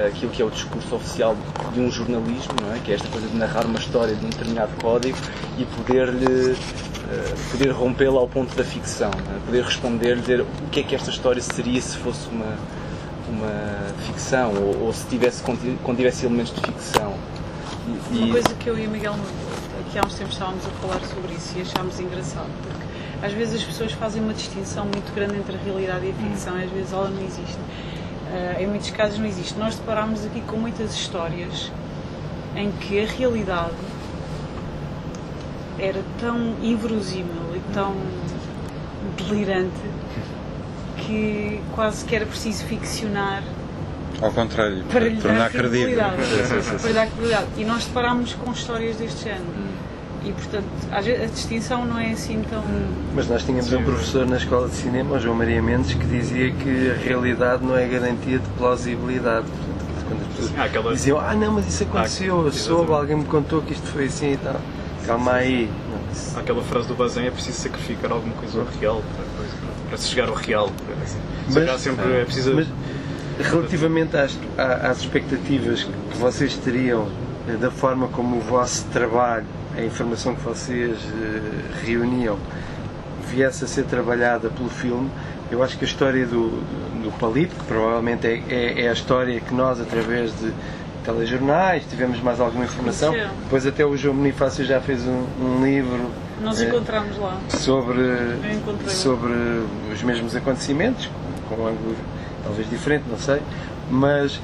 aquilo que é o discurso oficial de um jornalismo, não é? Que é esta coisa de narrar uma história de um determinado código e poder rompê-la ao ponto da ficção, não é? Poder responder, dizer o que é que esta história seria se fosse uma ficção ou se contivesse elementos de ficção. Uma coisa que eu e o Miguel aqui há uns tempos estávamos a falar sobre isso e achámos engraçado, porque às vezes as pessoas fazem uma distinção muito grande entre a realidade e a ficção, e às vezes ela não existe. Em muitos casos não existe. Nós deparámos aqui com muitas histórias em que a realidade era tão inverosímil e tão delirante que quase que era preciso ficcionar Ao contrário, para lhe tornar dar credível. credibilidade. Para lhe dar credibilidade. E nós deparámos com histórias deste género. E, portanto, às vezes a distinção não é assim tão... Mas nós tínhamos um professor na escola de cinema, o João Maria Mendes, que dizia que a realidade não é garantia de plausibilidade. Portanto, quando as pessoas diziam, não, mas isso aconteceu, eu soube, alguém me contou que isto foi assim e tal. Calma aí. Há aquela frase do Bazin, é preciso sacrificar alguma coisa ao real para se chegar ao real. É preciso... Mas relativamente às expectativas que vocês teriam da forma como o vosso trabalho, a informação que vocês reuniam, viesse a ser trabalhada pelo filme, eu acho que a história do Palito, que provavelmente é a história que nós, através de telejornais, tivemos mais alguma informação, depois até o João Bonifácio já fez um livro. Nós encontramos lá sobre os mesmos acontecimentos, com um ângulo talvez diferente, não sei, mas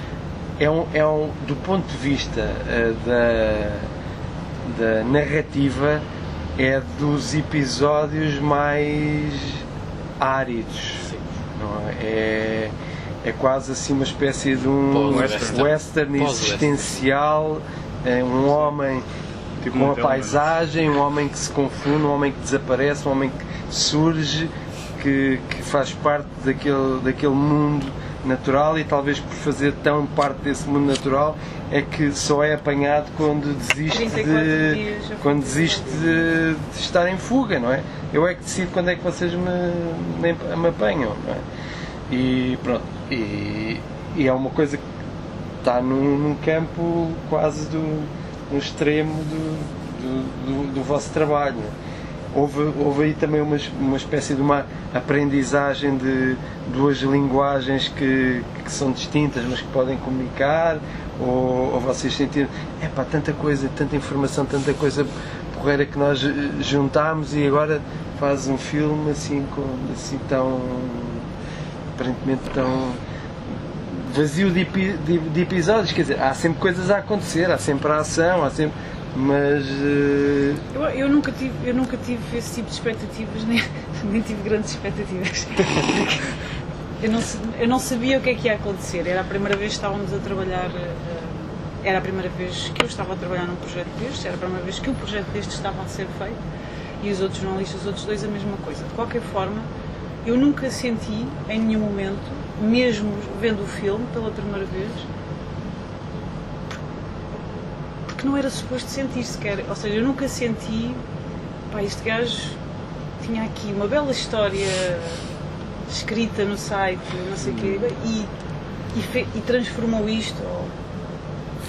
do ponto de vista da narrativa, é dos episódios mais áridos. Não é? É quase assim uma espécie de um western existencial, um homem com uma paisagem, um homem que se confunde, um homem que desaparece, um homem que surge, que faz parte daquele mundo natural, e talvez por fazer tão parte desse mundo natural é que só é apanhado quando desiste de estar em fuga, não é? Eu é que decido quando é que vocês me apanham, não é? E pronto, e é uma coisa que está num campo quase no extremo do vosso trabalho. Houve aí também uma espécie de uma aprendizagem de duas linguagens que são distintas, mas que podem comunicar, ou vocês sentiram, tanta coisa, tanta informação, tanta coisa porreira que nós juntámos e agora faz um filme assim tão, aparentemente tão vazio de episódios, quer dizer, há sempre coisas a acontecer, há sempre a ação, mas eu nunca tive esse tipo de expectativas, nem tive grandes expectativas. Eu não sabia o que é que ia acontecer. Era a primeira vez que estávamos a trabalhar, era a primeira vez que eu estava a trabalhar num projeto destes, era a primeira vez que um projeto destes estava a ser feito, e os outros jornalistas, os outros dois, a mesma coisa. De qualquer forma, eu nunca senti em nenhum momento, mesmo vendo o filme pela primeira vez, que não era suposto sentir sequer, ou seja, eu nunca senti, este gajo tinha aqui uma bela história escrita no site, não sei o quê, e transformou isto, ou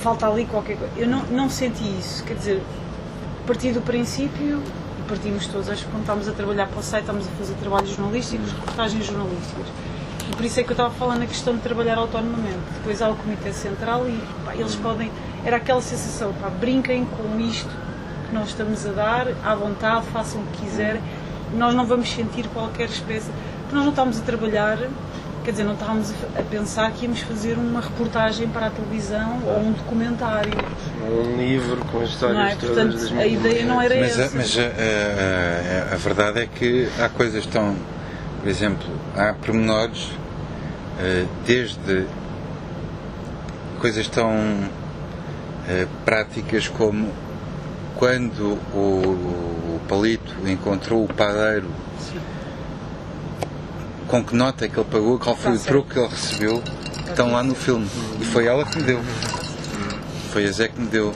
falta ali qualquer coisa. Eu não senti isso, quer dizer, a partir do princípio, partimos todos, acho que quando estávamos a trabalhar para o site, estávamos a fazer trabalhos jornalísticos, reportagens jornalísticas. E por isso é que eu estava falando na questão de trabalhar autonomamente. Depois há o Comitê Central e eles podem... Era aquela sensação, brinquem com isto que nós estamos a dar, à vontade, façam o que quiserem. Nós não vamos sentir qualquer espécie... Porque nós não estávamos a trabalhar, quer dizer, não estávamos a pensar que íamos fazer uma reportagem para a televisão ou um documentário. Um livro com as histórias não é? Portanto, todas. A ideia não era essa. Mas a verdade é que há coisas tão... Por exemplo, há pormenores, desde coisas tão práticas como quando o Palito encontrou o padeiro, com que nota que ele pagou, qual foi o troco que ele recebeu, que estão lá no filme. E foi ela que me deu. Foi a Zé que me deu.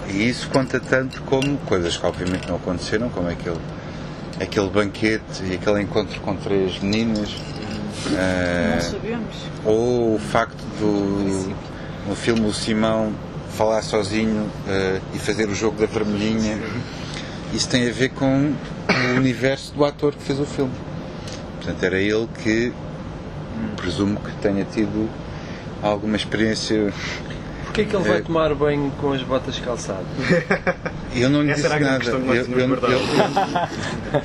E isso conta tanto como coisas que obviamente não aconteceram, como aquele banquete e aquele encontro com 3 meninas. Não sabemos. Ou o facto no filme o Simão falar sozinho e fazer o jogo da vermelhinha. Isso tem a ver com o universo do ator que fez o filme. Portanto, era ele que presumo que tenha tido alguma experiência. Porquê é que ele vai tomar banho com as botas calçadas? Eu não lhe disse nada.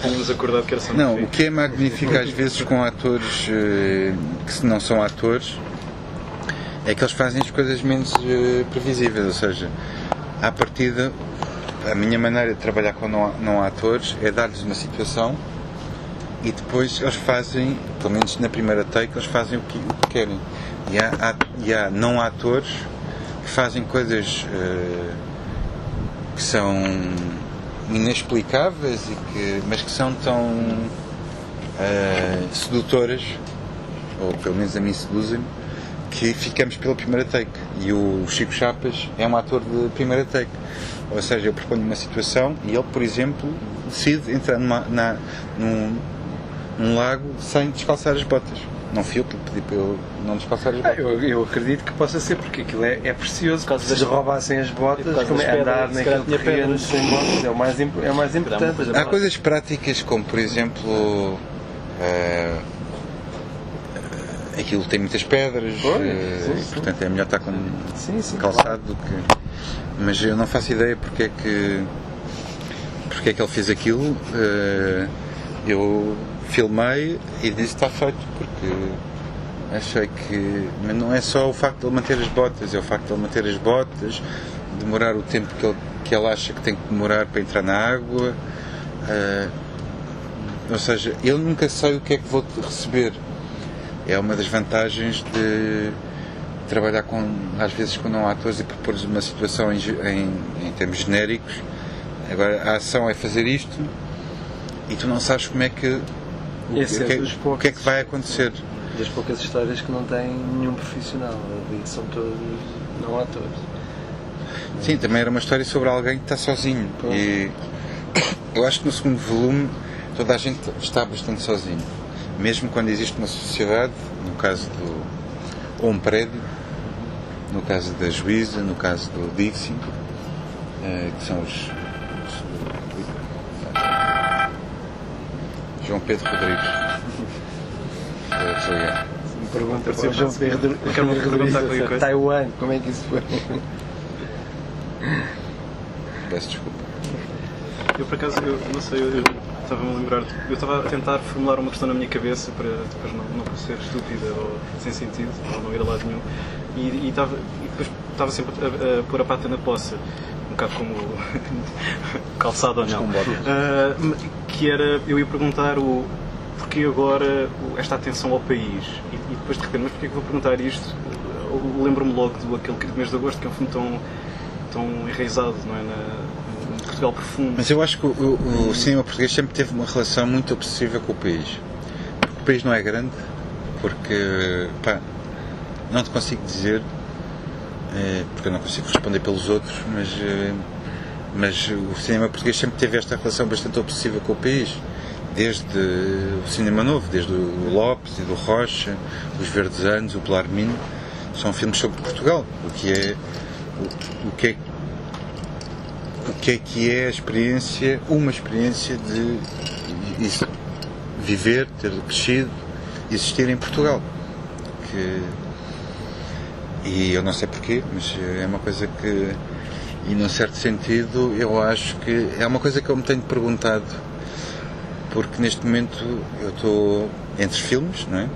Tínhamos acordado que era só não, o que é magnífico às vezes com atores que não são atores é que eles fazem as coisas menos previsíveis, ou seja, à partida, a minha maneira de trabalhar com não atores é dar-lhes uma situação e depois eles fazem, pelo menos na primeira take, eles fazem o que querem. E há não atores que fazem coisas que são inexplicáveis, mas que são tão sedutoras, ou pelo menos a mim seduzem-me, que ficamos pela primeira take. E o Chico Chapas é um ator de primeira take. Ou seja, eu proponho uma situação e ele, por exemplo, decide entrar num lago sem descalçar as botas. Não fui eu que pedi para eu não descalçar as botas. Eu acredito que possa ser, porque aquilo é precioso. Por causa Se lhes das- roubassem as botas, por causa como das é andar pedras, se calhar naquele tinha terreno pedras. sem botas, é o mais importante. coisa- Há coisas práticas como, por exemplo, aquilo tem muitas pedras, Sim. portanto é melhor estar com Sim, calçado do que... Mas eu não faço ideia porque é que ele fez aquilo. Eu filmei e disse está feito, porque achei que... Mas não é só o facto de ele manter as botas, é o facto de ele manter as botas, demorar o tempo que ele acha que tem que demorar para entrar na água. Ou seja, eu nunca sei o que é que vou receber. É uma das vantagens de trabalhar às vezes com não atores e propor-lhes uma situação em termos genéricos. Agora, a ação é fazer isto e tu não sabes como é que o que é que vai acontecer. Das poucas histórias que não têm nenhum profissional, ali são todos não atores. Sim, também era uma história sobre alguém que está sozinho. E eu acho que no segundo volume toda a gente está bastante sozinho. Mesmo quando existe uma sociedade, no caso ou um prédio, no caso da Juíza, no caso do Dixie, que são os João Pedro Rodrigues. Me pergunta para o João Pedro Quero-me perguntar qualquer coisa. Taiwan, como é que isso foi? Peço desculpa. Eu por acaso, eu não sei, eu estava-me a lembrar, eu estava a tentar formular uma questão na minha cabeça para depois não parecer estúpida ou sem sentido, ou não ir a lado nenhum, e depois estava sempre a pôr a pata na poça, um bocado como calçado ou não. Que era, eu ia perguntar porquê agora esta atenção ao país, e depois de repente, mas porquê que vou perguntar isto? Eu lembro-me logo aquele mês de agosto, que é um filme tão enraizado, não é? No Portugal profundo. Mas eu acho que o cinema português sempre teve uma relação muito obsessiva com o país. O país não é grande, porque, não te consigo dizer, porque eu não consigo responder pelos outros, mas o cinema português sempre teve esta relação bastante obsessiva com o país. Desde o cinema novo, desde o Lopes e do Rocha, os Verdes Anos, o Pelarmino, são filmes sobre Portugal. O que é a experiência, uma experiência de viver, ter crescido, existir em Portugal. E eu não sei porquê, mas é uma coisa que, e num certo sentido, eu acho que é uma coisa que eu me tenho perguntado, porque neste momento eu estou entre filmes, não é?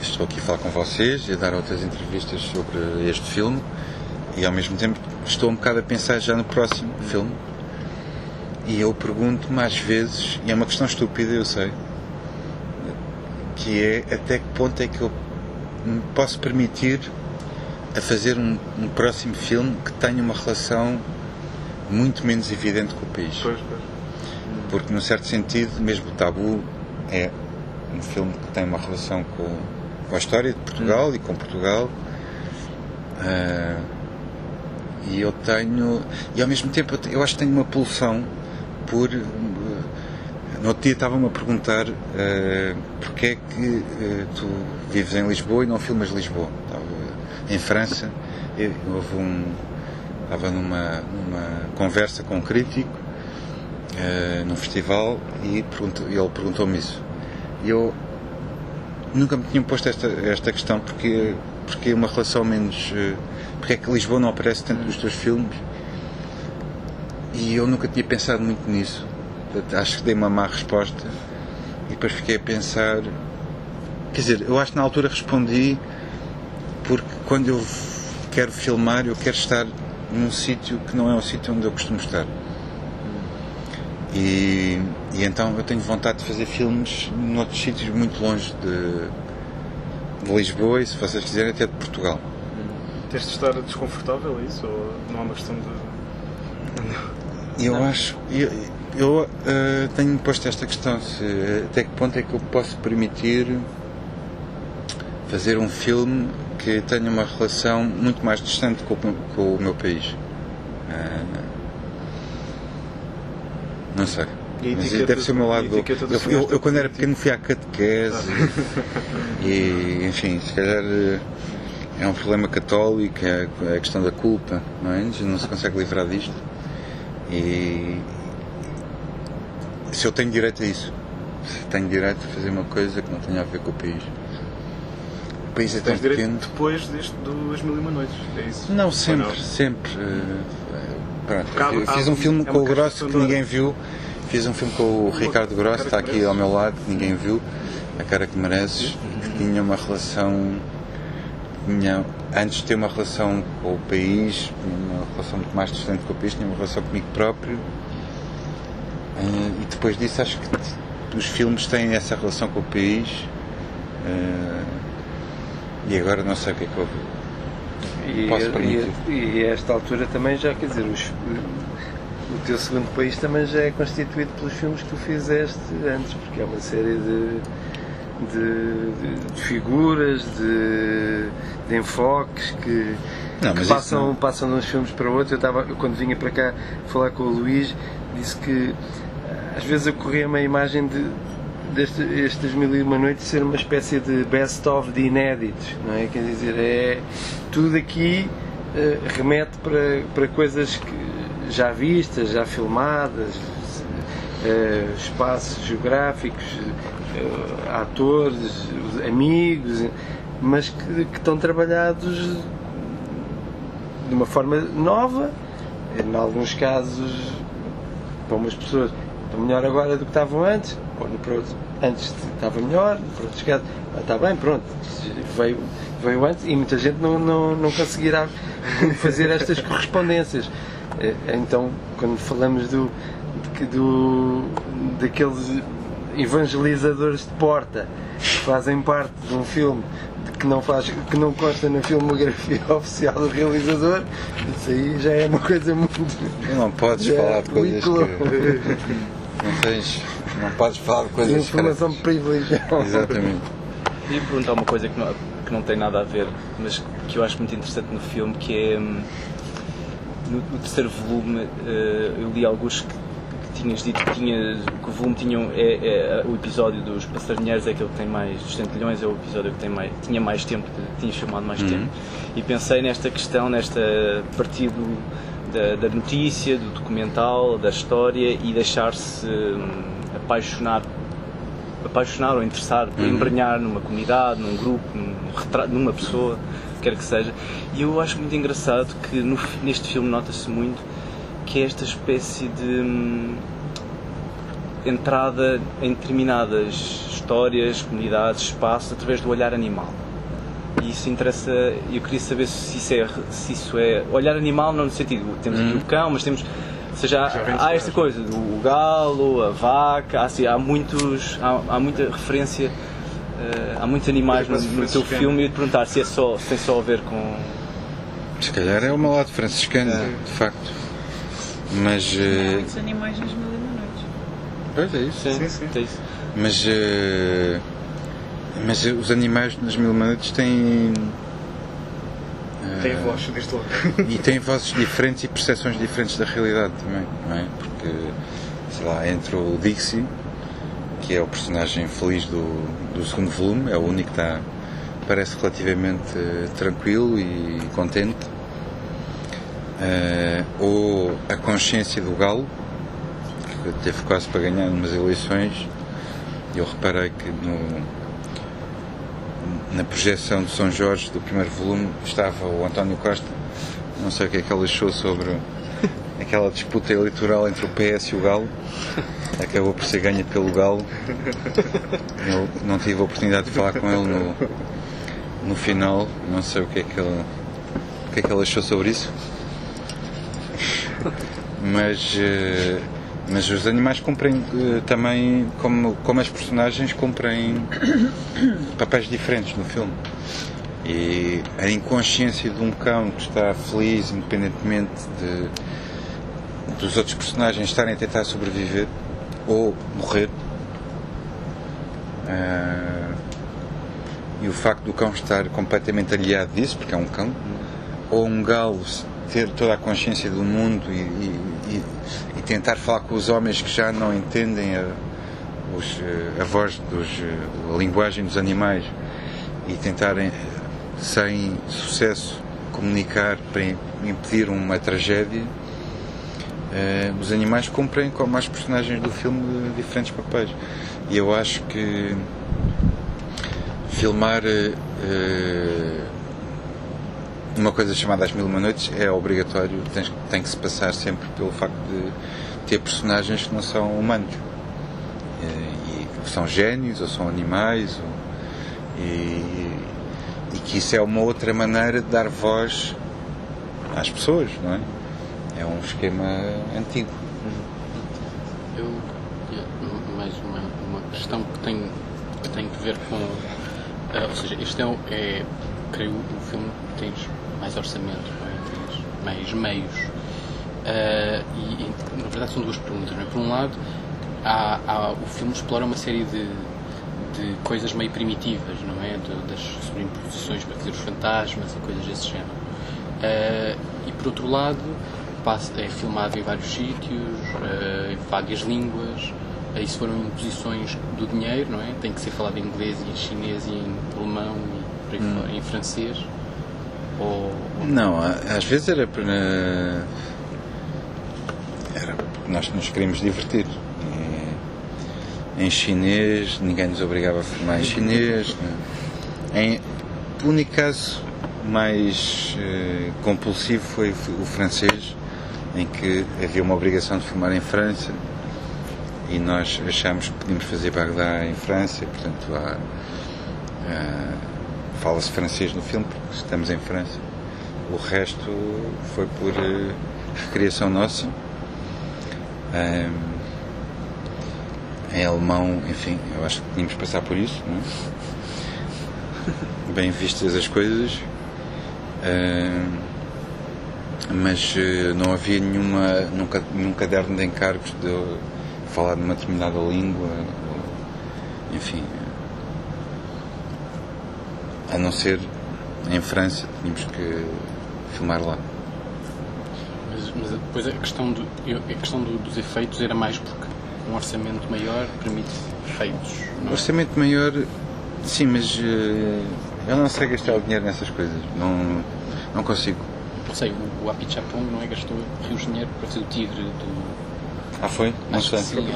Estou aqui a falar com vocês e a dar outras entrevistas sobre este filme, e ao mesmo tempo estou um bocado a pensar já no próximo filme, e eu pergunto-me às vezes, e é uma questão estúpida, eu sei, que é até que ponto é que eu me posso permitir a fazer um próximo filme que tenha uma relação muito menos evidente com o país. Pois. Porque, num certo sentido, mesmo o Tabu é um filme que tem uma relação com a história de Portugal e com Portugal. E eu tenho... E, ao mesmo tempo, eu acho que tenho uma pulsão por... No outro dia estava-me a perguntar porque é que tu vives em Lisboa e não filmas Lisboa. Estava em França, estava numa conversa com um crítico num festival e ele perguntou-me isso. E eu nunca me tinha posto esta questão, porque é uma relação menos... porque é que Lisboa não aparece tanto nos teus filmes? E eu nunca tinha pensado muito nisso. Acho que dei uma má resposta e depois fiquei a pensar, quer dizer, eu acho que na altura respondi porque quando eu quero filmar eu quero estar num sítio que não é o sítio onde eu costumo estar, E então eu tenho vontade de fazer filmes noutros sítios muito longe de Lisboa e, se vocês quiserem, até de Portugal. Tens de estar desconfortável, é isso? Ou não há uma questão de... Eu acho... Eu tenho posto esta questão, até que ponto é que eu posso permitir fazer um filme que tenha uma relação muito mais distante com o meu país. Não sei. Mas deve ser o meu lado. Eu quando era pequeno fui à catequese e enfim, se calhar é um problema católico, é a questão da culpa, não é? A gente não se consegue livrar disto. E se eu tenho direito a isso, se tenho direito a fazer uma coisa que não tenha a ver com o país. O país é tão pequeno. Depois do As Mil e Uma Noites, é isso? Não, sempre. Pronto, eu fiz um filme com o Grosso que ninguém viu. Fiz um filme com o Ricardo Grosso, está aqui ao meu lado, que ninguém viu, A Cara Que Mereces, que tinha uma relação. Antes de ter uma relação com o país, uma relação muito mais distante com o país, tinha uma relação comigo próprio. E depois disso acho que os filmes têm essa relação com o país. E agora não sei o que é que eu posso permitir. E a esta altura também já, quer dizer, o teu segundo país também já é constituído pelos filmes que tu fizeste antes, porque é uma série de figuras, de enfoques que passam de uns filmes para outros. Eu quando vinha para cá falar com o Luís, disse que às vezes ocorria-me a imagem destas Mil e Uma Noites ser uma espécie de best-of de inéditos, não é? Quer dizer, tudo aqui remete para coisas que já vistas, já filmadas, espaços geográficos, atores, amigos, mas que estão trabalhados de uma forma nova. Em alguns casos, para umas pessoas estão melhor agora do que estavam antes, ou antes estava melhor, por outros casos está bem, pronto, veio antes, e muita gente não conseguirá fazer estas correspondências. Então, quando falamos daqueles evangelizadores de porta que fazem parte de um filme que não consta na filmografia oficial do realizador, isso aí já é uma coisa muito... Não podes falar de coisas que... Não podes falar de coisas... Informação privilegiada. Exatamente. Queria perguntar uma coisa que não tem nada a ver, mas que eu acho muito interessante no filme, que é... No terceiro volume, eu li alguns que tinhas dito que o volume tinha o episódio dos passarinheiros é aquele que tem mais, dos centelhões é o episódio que tinha mais tempo, tinha filmado mais tempo, e pensei nesta questão, partir da notícia, do documental, da história, e deixar-se apaixonar ou interessar, embrenhar numa comunidade, num grupo, numa pessoa, quer que seja. E eu acho muito engraçado que neste filme nota-se muito que é esta espécie de entrada em determinadas histórias, comunidades, espaços, através do olhar animal. E isso interessa, eu queria saber se isso é olhar animal, não no sentido, temos aqui o cão, mas temos, ou seja, há esta coisa, o galo, a vaca, há muita referência, há muitos animais no teu filme, e eu ia te perguntar se tem só a ver com... Se calhar é uma lado franciscano, de facto. Mas... Há muitos animais nas Mil e Uma Noites. Pois é isso. Sim. É isso. Mas os animais nas Mil e Uma Noites têm... Tem voz, diz logo. E têm vozes diferentes e percepções diferentes da realidade também, não é? Porque, sei lá, entre o Dixie, que é o personagem feliz do segundo volume, é o único que parece relativamente tranquilo e contente, ou a consciência do galo, que teve quase para ganhar umas eleições. Eu reparei que na projeção de São Jorge do primeiro volume estava o António Costa. Não sei o que é que ele achou sobre aquela disputa eleitoral entre o PS e o Galo. Acabou por ser ganha pelo Galo. Eu não tive a oportunidade de falar com ele no final. Não sei o que é que ele achou sobre isso. Mas Mas os animais cumprem também, como as personagens cumprem papéis diferentes no filme. E a inconsciência de um cão que está feliz, independentemente dos outros personagens estarem a tentar sobreviver ou morrer, e o facto do cão estar completamente aliado disso, porque é um cão, ou um galo ter toda a consciência do mundo e tentar falar com os homens que já não entendem a voz a linguagem dos animais e tentarem sem sucesso comunicar para impedir uma tragédia. Os animais cumprem, como as personagens do filme, diferentes papéis. E eu acho que filmar uma coisa chamada As Mil e Uma Noites é obrigatório, tem que se passar sempre pelo facto de ter personagens que não são humanos, e que são génios ou são animais, e que isso é uma outra maneira de dar voz às pessoas, não é? É um esquema antigo. Mais uma questão que tem que ver com, ou seja, este creio, o filme tens mais orçamento, não é? Tens mais meios, e na verdade são duas perguntas, não é? Por um lado, o filme explora uma série de coisas meio primitivas, não é? Das sobreimposições para fazer os fantasmas e coisas desse género, e por outro lado é filmado em vários sítios, em várias línguas. Isso foram imposições do dinheiro, não é? Tem que ser falado em inglês e em chinês e em alemão e por aí fora, em francês. Não, às vezes era nós nos queríamos divertir. Em chinês, ninguém nos obrigava a filmar em chinês. O único caso mais compulsivo foi o francês, em que havia uma obrigação de filmar em França. E nós achámos que podíamos fazer Bagdá em França, portanto fala-se francês no filme porque estamos em França. O resto foi por recriação nossa. Em alemão, enfim, eu acho que tínhamos que passar por isso, não é? Bem vistas as coisas, mas não havia nenhum caderno de encargos de falar numa determinada língua, enfim, a não ser em França, tínhamos que filmar lá. Mas depois a questão dos efeitos era mais porque um orçamento maior permite efeitos, não é? Orçamento maior, sim, mas eu não sei gastar o dinheiro nessas coisas, não consigo. Não sei, o Apichatpong, não é? Gastou rios de dinheiro para fazer o tigre do... Foi? Não sei. Sim,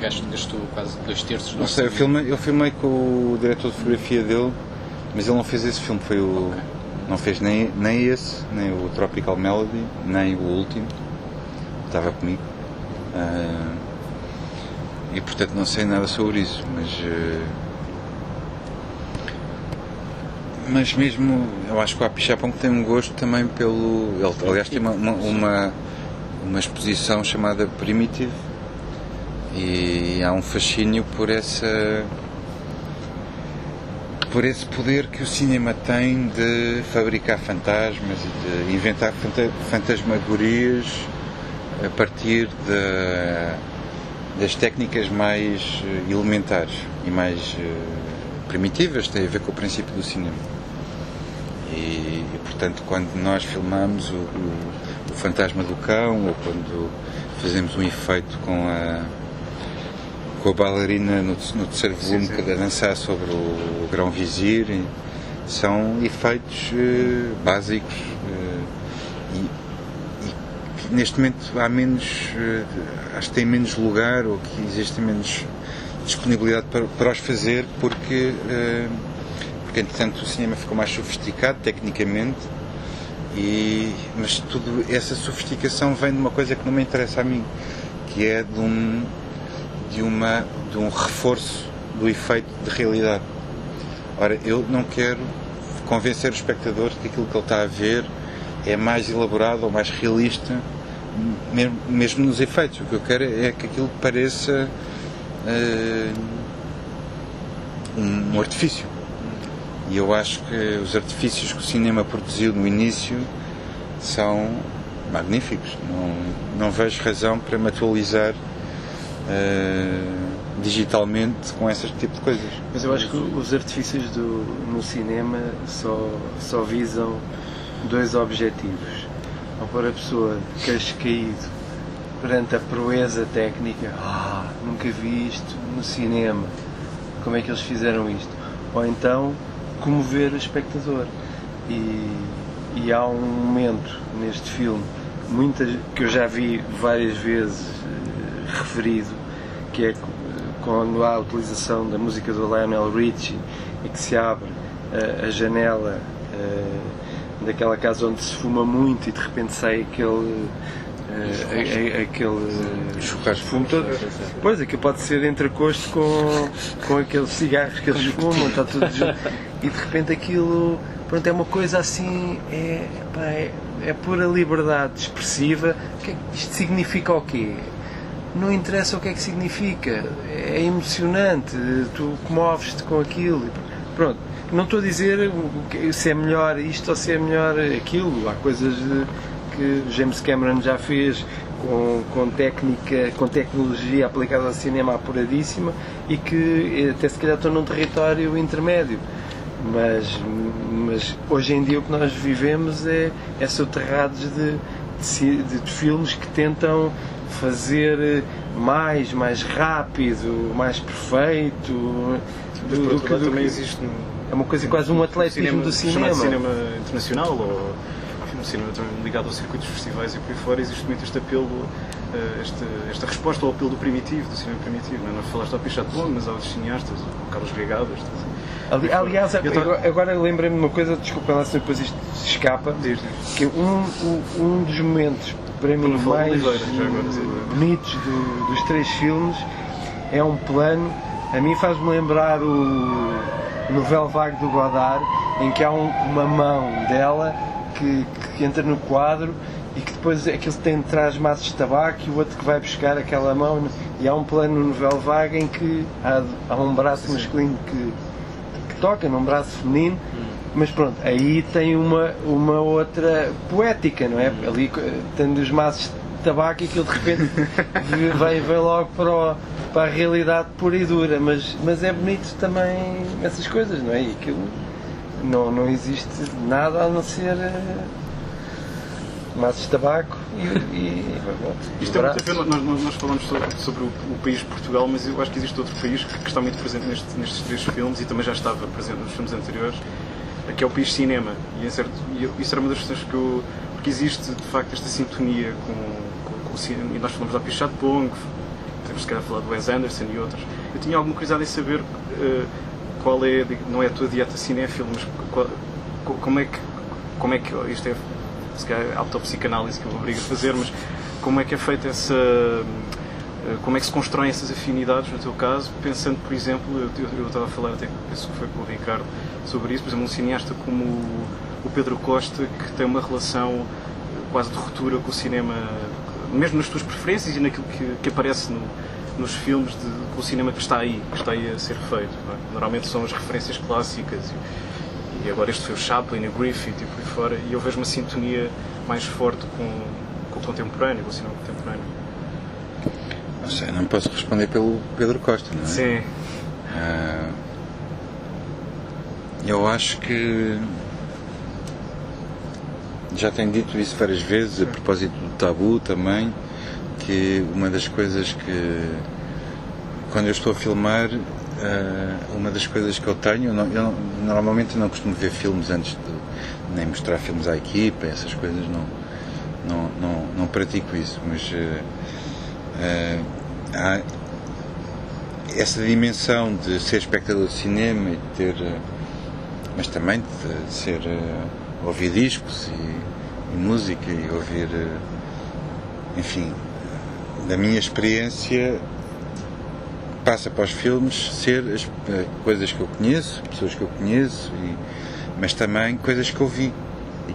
acho que gastou quase 2/3 do... Não sei, eu filmei com o diretor de fotografia dele, mas ele não fez esse filme, não fez nem esse, nem o Tropical Melody, nem o último, estava comigo, e portanto não sei nada sobre isso, mas mesmo, eu acho que o Apichatpong tem um gosto também pelo... Ele, aliás, tem uma exposição chamada Primitive, e há um fascínio por esse poder que o cinema tem de fabricar fantasmas e de inventar fantasmagorias a partir das técnicas mais elementares e mais primitivas, tem a ver com o princípio do cinema. E portanto, quando nós filmamos o fantasma do cão, ou quando fazemos um efeito com a bailarina no terceiro volume que dançar sobre o grão vizir, são efeitos básicos, e que neste momento há menos, acho que tem menos lugar, ou que existe menos disponibilidade para os fazer, porque entretanto o cinema ficou mais sofisticado tecnicamente, mas tudo essa sofisticação vem de uma coisa que não me interessa a mim, que é de um reforço do efeito de realidade. Ora, eu não quero convencer o espectador de que aquilo que ele está a ver é mais elaborado ou mais realista mesmo nos efeitos. O que eu quero é que aquilo pareça um artifício. E eu acho que os artifícios que o cinema produziu no início são magníficos. Não vejo razão para me atualizar digitalmente com esse tipo de coisas. Mas eu acho que os artifícios no cinema só visam dois objetivos. Ao pôr a pessoa de queixo caído perante a proeza técnica, nunca vi isto no cinema, como é que eles fizeram isto? Ou então comover o espectador. E há um momento neste filme que eu já vi várias vezes referido, que é quando há a utilização da música do Lionel Richie e que se abre a janela daquela casa onde se fuma muito e de repente sai aquele fumo todo. Pois, aquilo pode ser entrecosto com aqueles cigarros que eles fumam, está tudo junto. E de repente aquilo, pronto, é uma coisa assim, é pura liberdade expressiva. Isto significa o quê? Não interessa o que é que significa, é emocionante, tu comoves-te com aquilo. Pronto, não estou a dizer se é melhor isto ou se é melhor aquilo. Há coisas que James Cameron já fez com tecnologia aplicada ao cinema apuradíssima e que até se calhar estão num território intermédio. Mas hoje em dia o que nós vivemos é soterrados de filmes que tentam fazer mais rápido, mais perfeito. Também existe é uma coisa quase um atletismo do cinema. Cinema internacional ou cinema ligado aos circuitos festivais e por aí fora, existe muito este apelo, esta resposta ao apelo do primitivo, do cinema primitivo. Não falaste ao Pichatton, mas há outros cineastas, o Carlos Regadas. Aliás, agora lembrei-me de uma coisa, desculpa lá se depois isto se escapa, que um dos momentos para mim mais bonitos dos três filmes é um plano, a mim faz-me lembrar o Nouvelle Vague do Godard, em que há uma mão dela que entra no quadro e que depois aquele traz maços de tabaco e o outro que vai buscar aquela mão, e há um plano no Nouvelle Vague em que há um braço masculino que toca num braço feminino, mas pronto, aí tem uma outra poética, não é? Ali tendo os maços de tabaco e aquilo de repente vai logo para a realidade pura e dura, mas é bonito também essas coisas, não é? E aquilo não existe nada a não ser maços de tabaco Isto é muito a ver, nós falamos sobre o país Portugal, mas eu acho que existe outro país que está muito presente nestes três filmes e também já estava presente nos filmes anteriores, que é o país cinema. E isso era uma das questões porque existe de facto esta sintonia com o cinema, e nós falamos da Pichatton, temos se calhar falar do Wes Anderson e outros. Eu tinha alguma curiosidade em saber qual é, não é a tua dieta cinéfila, mas como é que isto é, se calhar, autopsicanálise que eu obrigo a fazer, mas como é que é feita como é que se constroem essas afinidades no teu caso, pensando, por exemplo, eu estava a falar, até penso que foi com o Ricardo, sobre isso, por exemplo, um cineasta como o Pedro Costa, que tem uma relação quase de ruptura com o cinema, mesmo nas tuas preferências e naquilo que aparece nos filmes, com o cinema que está aí a ser feito. Não é? Normalmente são as referências clássicas e agora este foi o Chaplin, o Griffith e por aí fora, e eu vejo uma sintonia mais forte com o contemporâneo, com o cinema contemporâneo. Não sei, não posso responder pelo Pedro Costa, não é? Sim. Eu acho que já tenho dito isso várias vezes, a propósito do Tabu também, que uma das coisas que, quando eu estou a filmar, uma das coisas que eu tenho, eu normalmente não costumo ver filmes antes de nem mostrar filmes à equipa, essas coisas, não pratico isso, mas há essa dimensão de ser espectador de cinema e de ter, mas também de ser ouvir discos e música e ouvir, enfim, da minha experiência passa para os filmes ser as coisas que eu conheço, pessoas que eu conheço, mas também coisas que eu vi e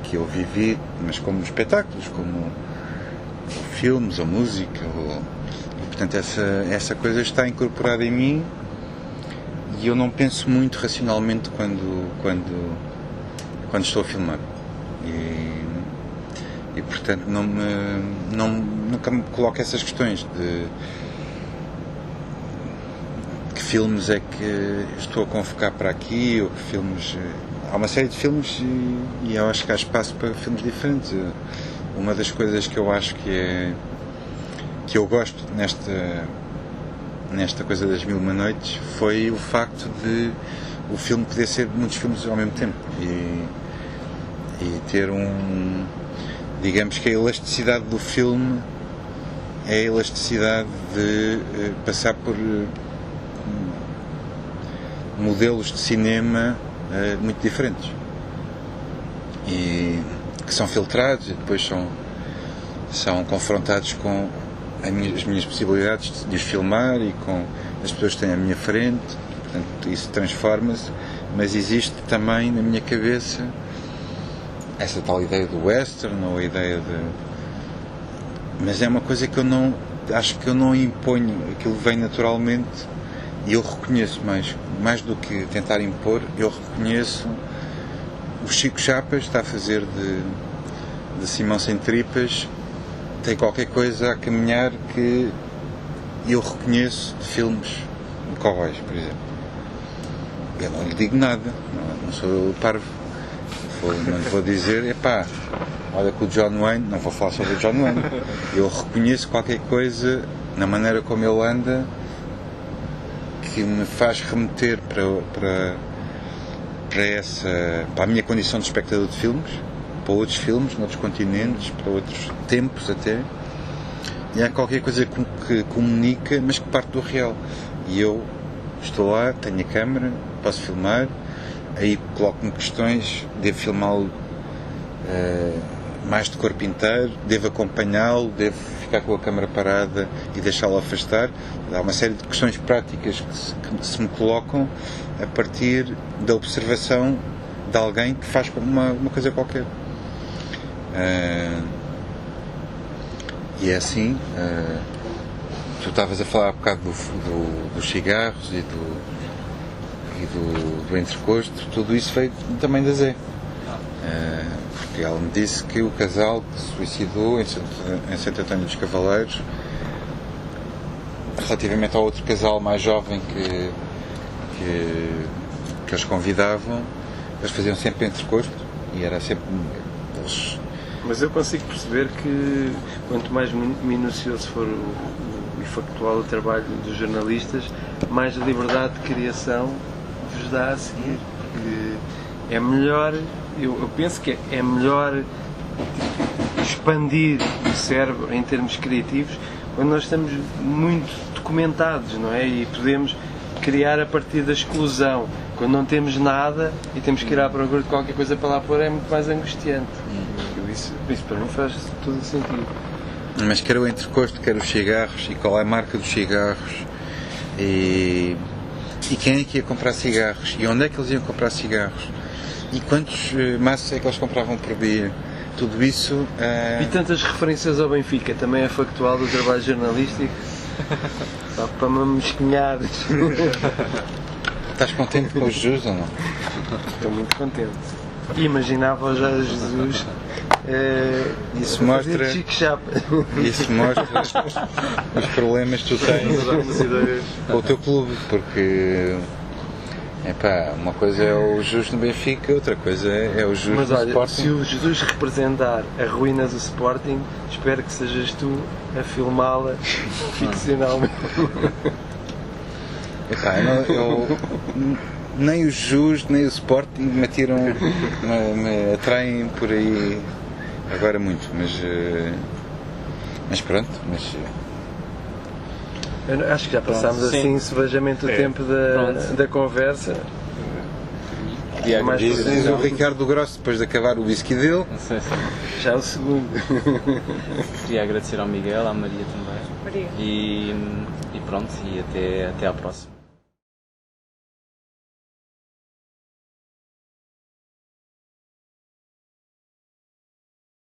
que eu vivi, mas como espetáculos, como filmes ou música, e portanto essa coisa está incorporada em mim e eu não penso muito racionalmente quando estou a filmar. E portanto nunca me coloco essas questões de que filmes é que estou a convocar para aqui, ou que filmes. Há uma série de filmes e eu acho que há espaço para filmes diferentes. Uma das coisas que eu acho que eu gosto nesta coisa das Mil e Uma Noites foi o facto de o filme poder ser muitos filmes ao mesmo tempo e ter digamos que a elasticidade do filme é a elasticidade de passar por modelos de cinema muito diferentes e que são filtrados e depois são confrontados com as minhas possibilidades de os filmar e com as pessoas que têm à minha frente. Portanto, isso transforma-se, mas existe também na minha cabeça essa tal ideia do western ou a ideia de... mas é uma coisa que eu não acho que eu não imponho, aquilo vem naturalmente e eu reconheço mais do que tentar impor, eu reconheço o Chico Chapas está a fazer de Simão Sem Tripas, tem qualquer coisa a caminhar que eu reconheço de filmes de cowboys, por exemplo. Eu não lhe digo nada, não sou parvo, não lhe vou dizer, epá, olha que o John Wayne, não vou falar sobre o John Wayne, eu reconheço qualquer coisa na maneira como ele anda que me faz remeter para a minha condição de espectador de filmes, para outros filmes, noutros continentes, para outros tempos até, e há qualquer coisa que comunica, mas que parte do real. E eu estou lá, tenho a câmera, posso filmar, aí coloco-me questões, devo filmá-lo mais de corpo inteiro, devo acompanhá-lo, devo ficar com a câmera parada e deixá-lo afastar. Há uma série de questões práticas que se me colocam a partir da observação de alguém que faz uma coisa qualquer. E é assim, tu estavas a falar há bocado dos cigarros e do entrecosto, tudo isso veio também da Zé. Porque ela me disse que o casal que se suicidou em Santo António dos Cavaleiros, relativamente ao outro casal mais jovem que eles convidavam, eles faziam sempre entrecosto e era sempre eles. Mas eu consigo perceber que quanto mais minucioso for e factual o trabalho dos jornalistas, mais liberdade de criação vos dá a seguir, porque é melhor, eu penso que é melhor expandir o cérebro em termos criativos quando nós estamos muito documentados, não é? E podemos criar a partir da exclusão. Quando não temos nada e temos que ir à procura de qualquer coisa para lá pôr, é muito mais angustiante. Isso para mim faz todo o sentido. Mas quer o entrecosto, quer os cigarros, e qual é a marca dos cigarros, e quem é que ia comprar cigarros, e onde é que eles iam comprar cigarros, e quantos maços é que eles compravam por dia. Tudo isso... E tantas referências ao Benfica, também é factual do trabalho jornalístico? Só para me mesquinhar. Estás contente com os Jesus ou não? Estou muito contente. E imaginava já Jesus isso mostra os problemas que tu tens com o teu clube, porque uma coisa é o Jesus no Benfica, outra coisa é o Jesus no Sporting. Se o Jesus representar a ruína do Sporting, espero que sejas tu a filmá-la ficcionalmente. Nem o Jesus nem o Sporting me atraem por aí agora muito, mas pronto, eu acho que já passámos assim sevejamente o tempo da conversa. Diz o Ricardo Grosso, depois de acabar o whisky dele. Já o segundo. Queria agradecer ao Miguel, à Maria também. Maria. E pronto, e até à próxima.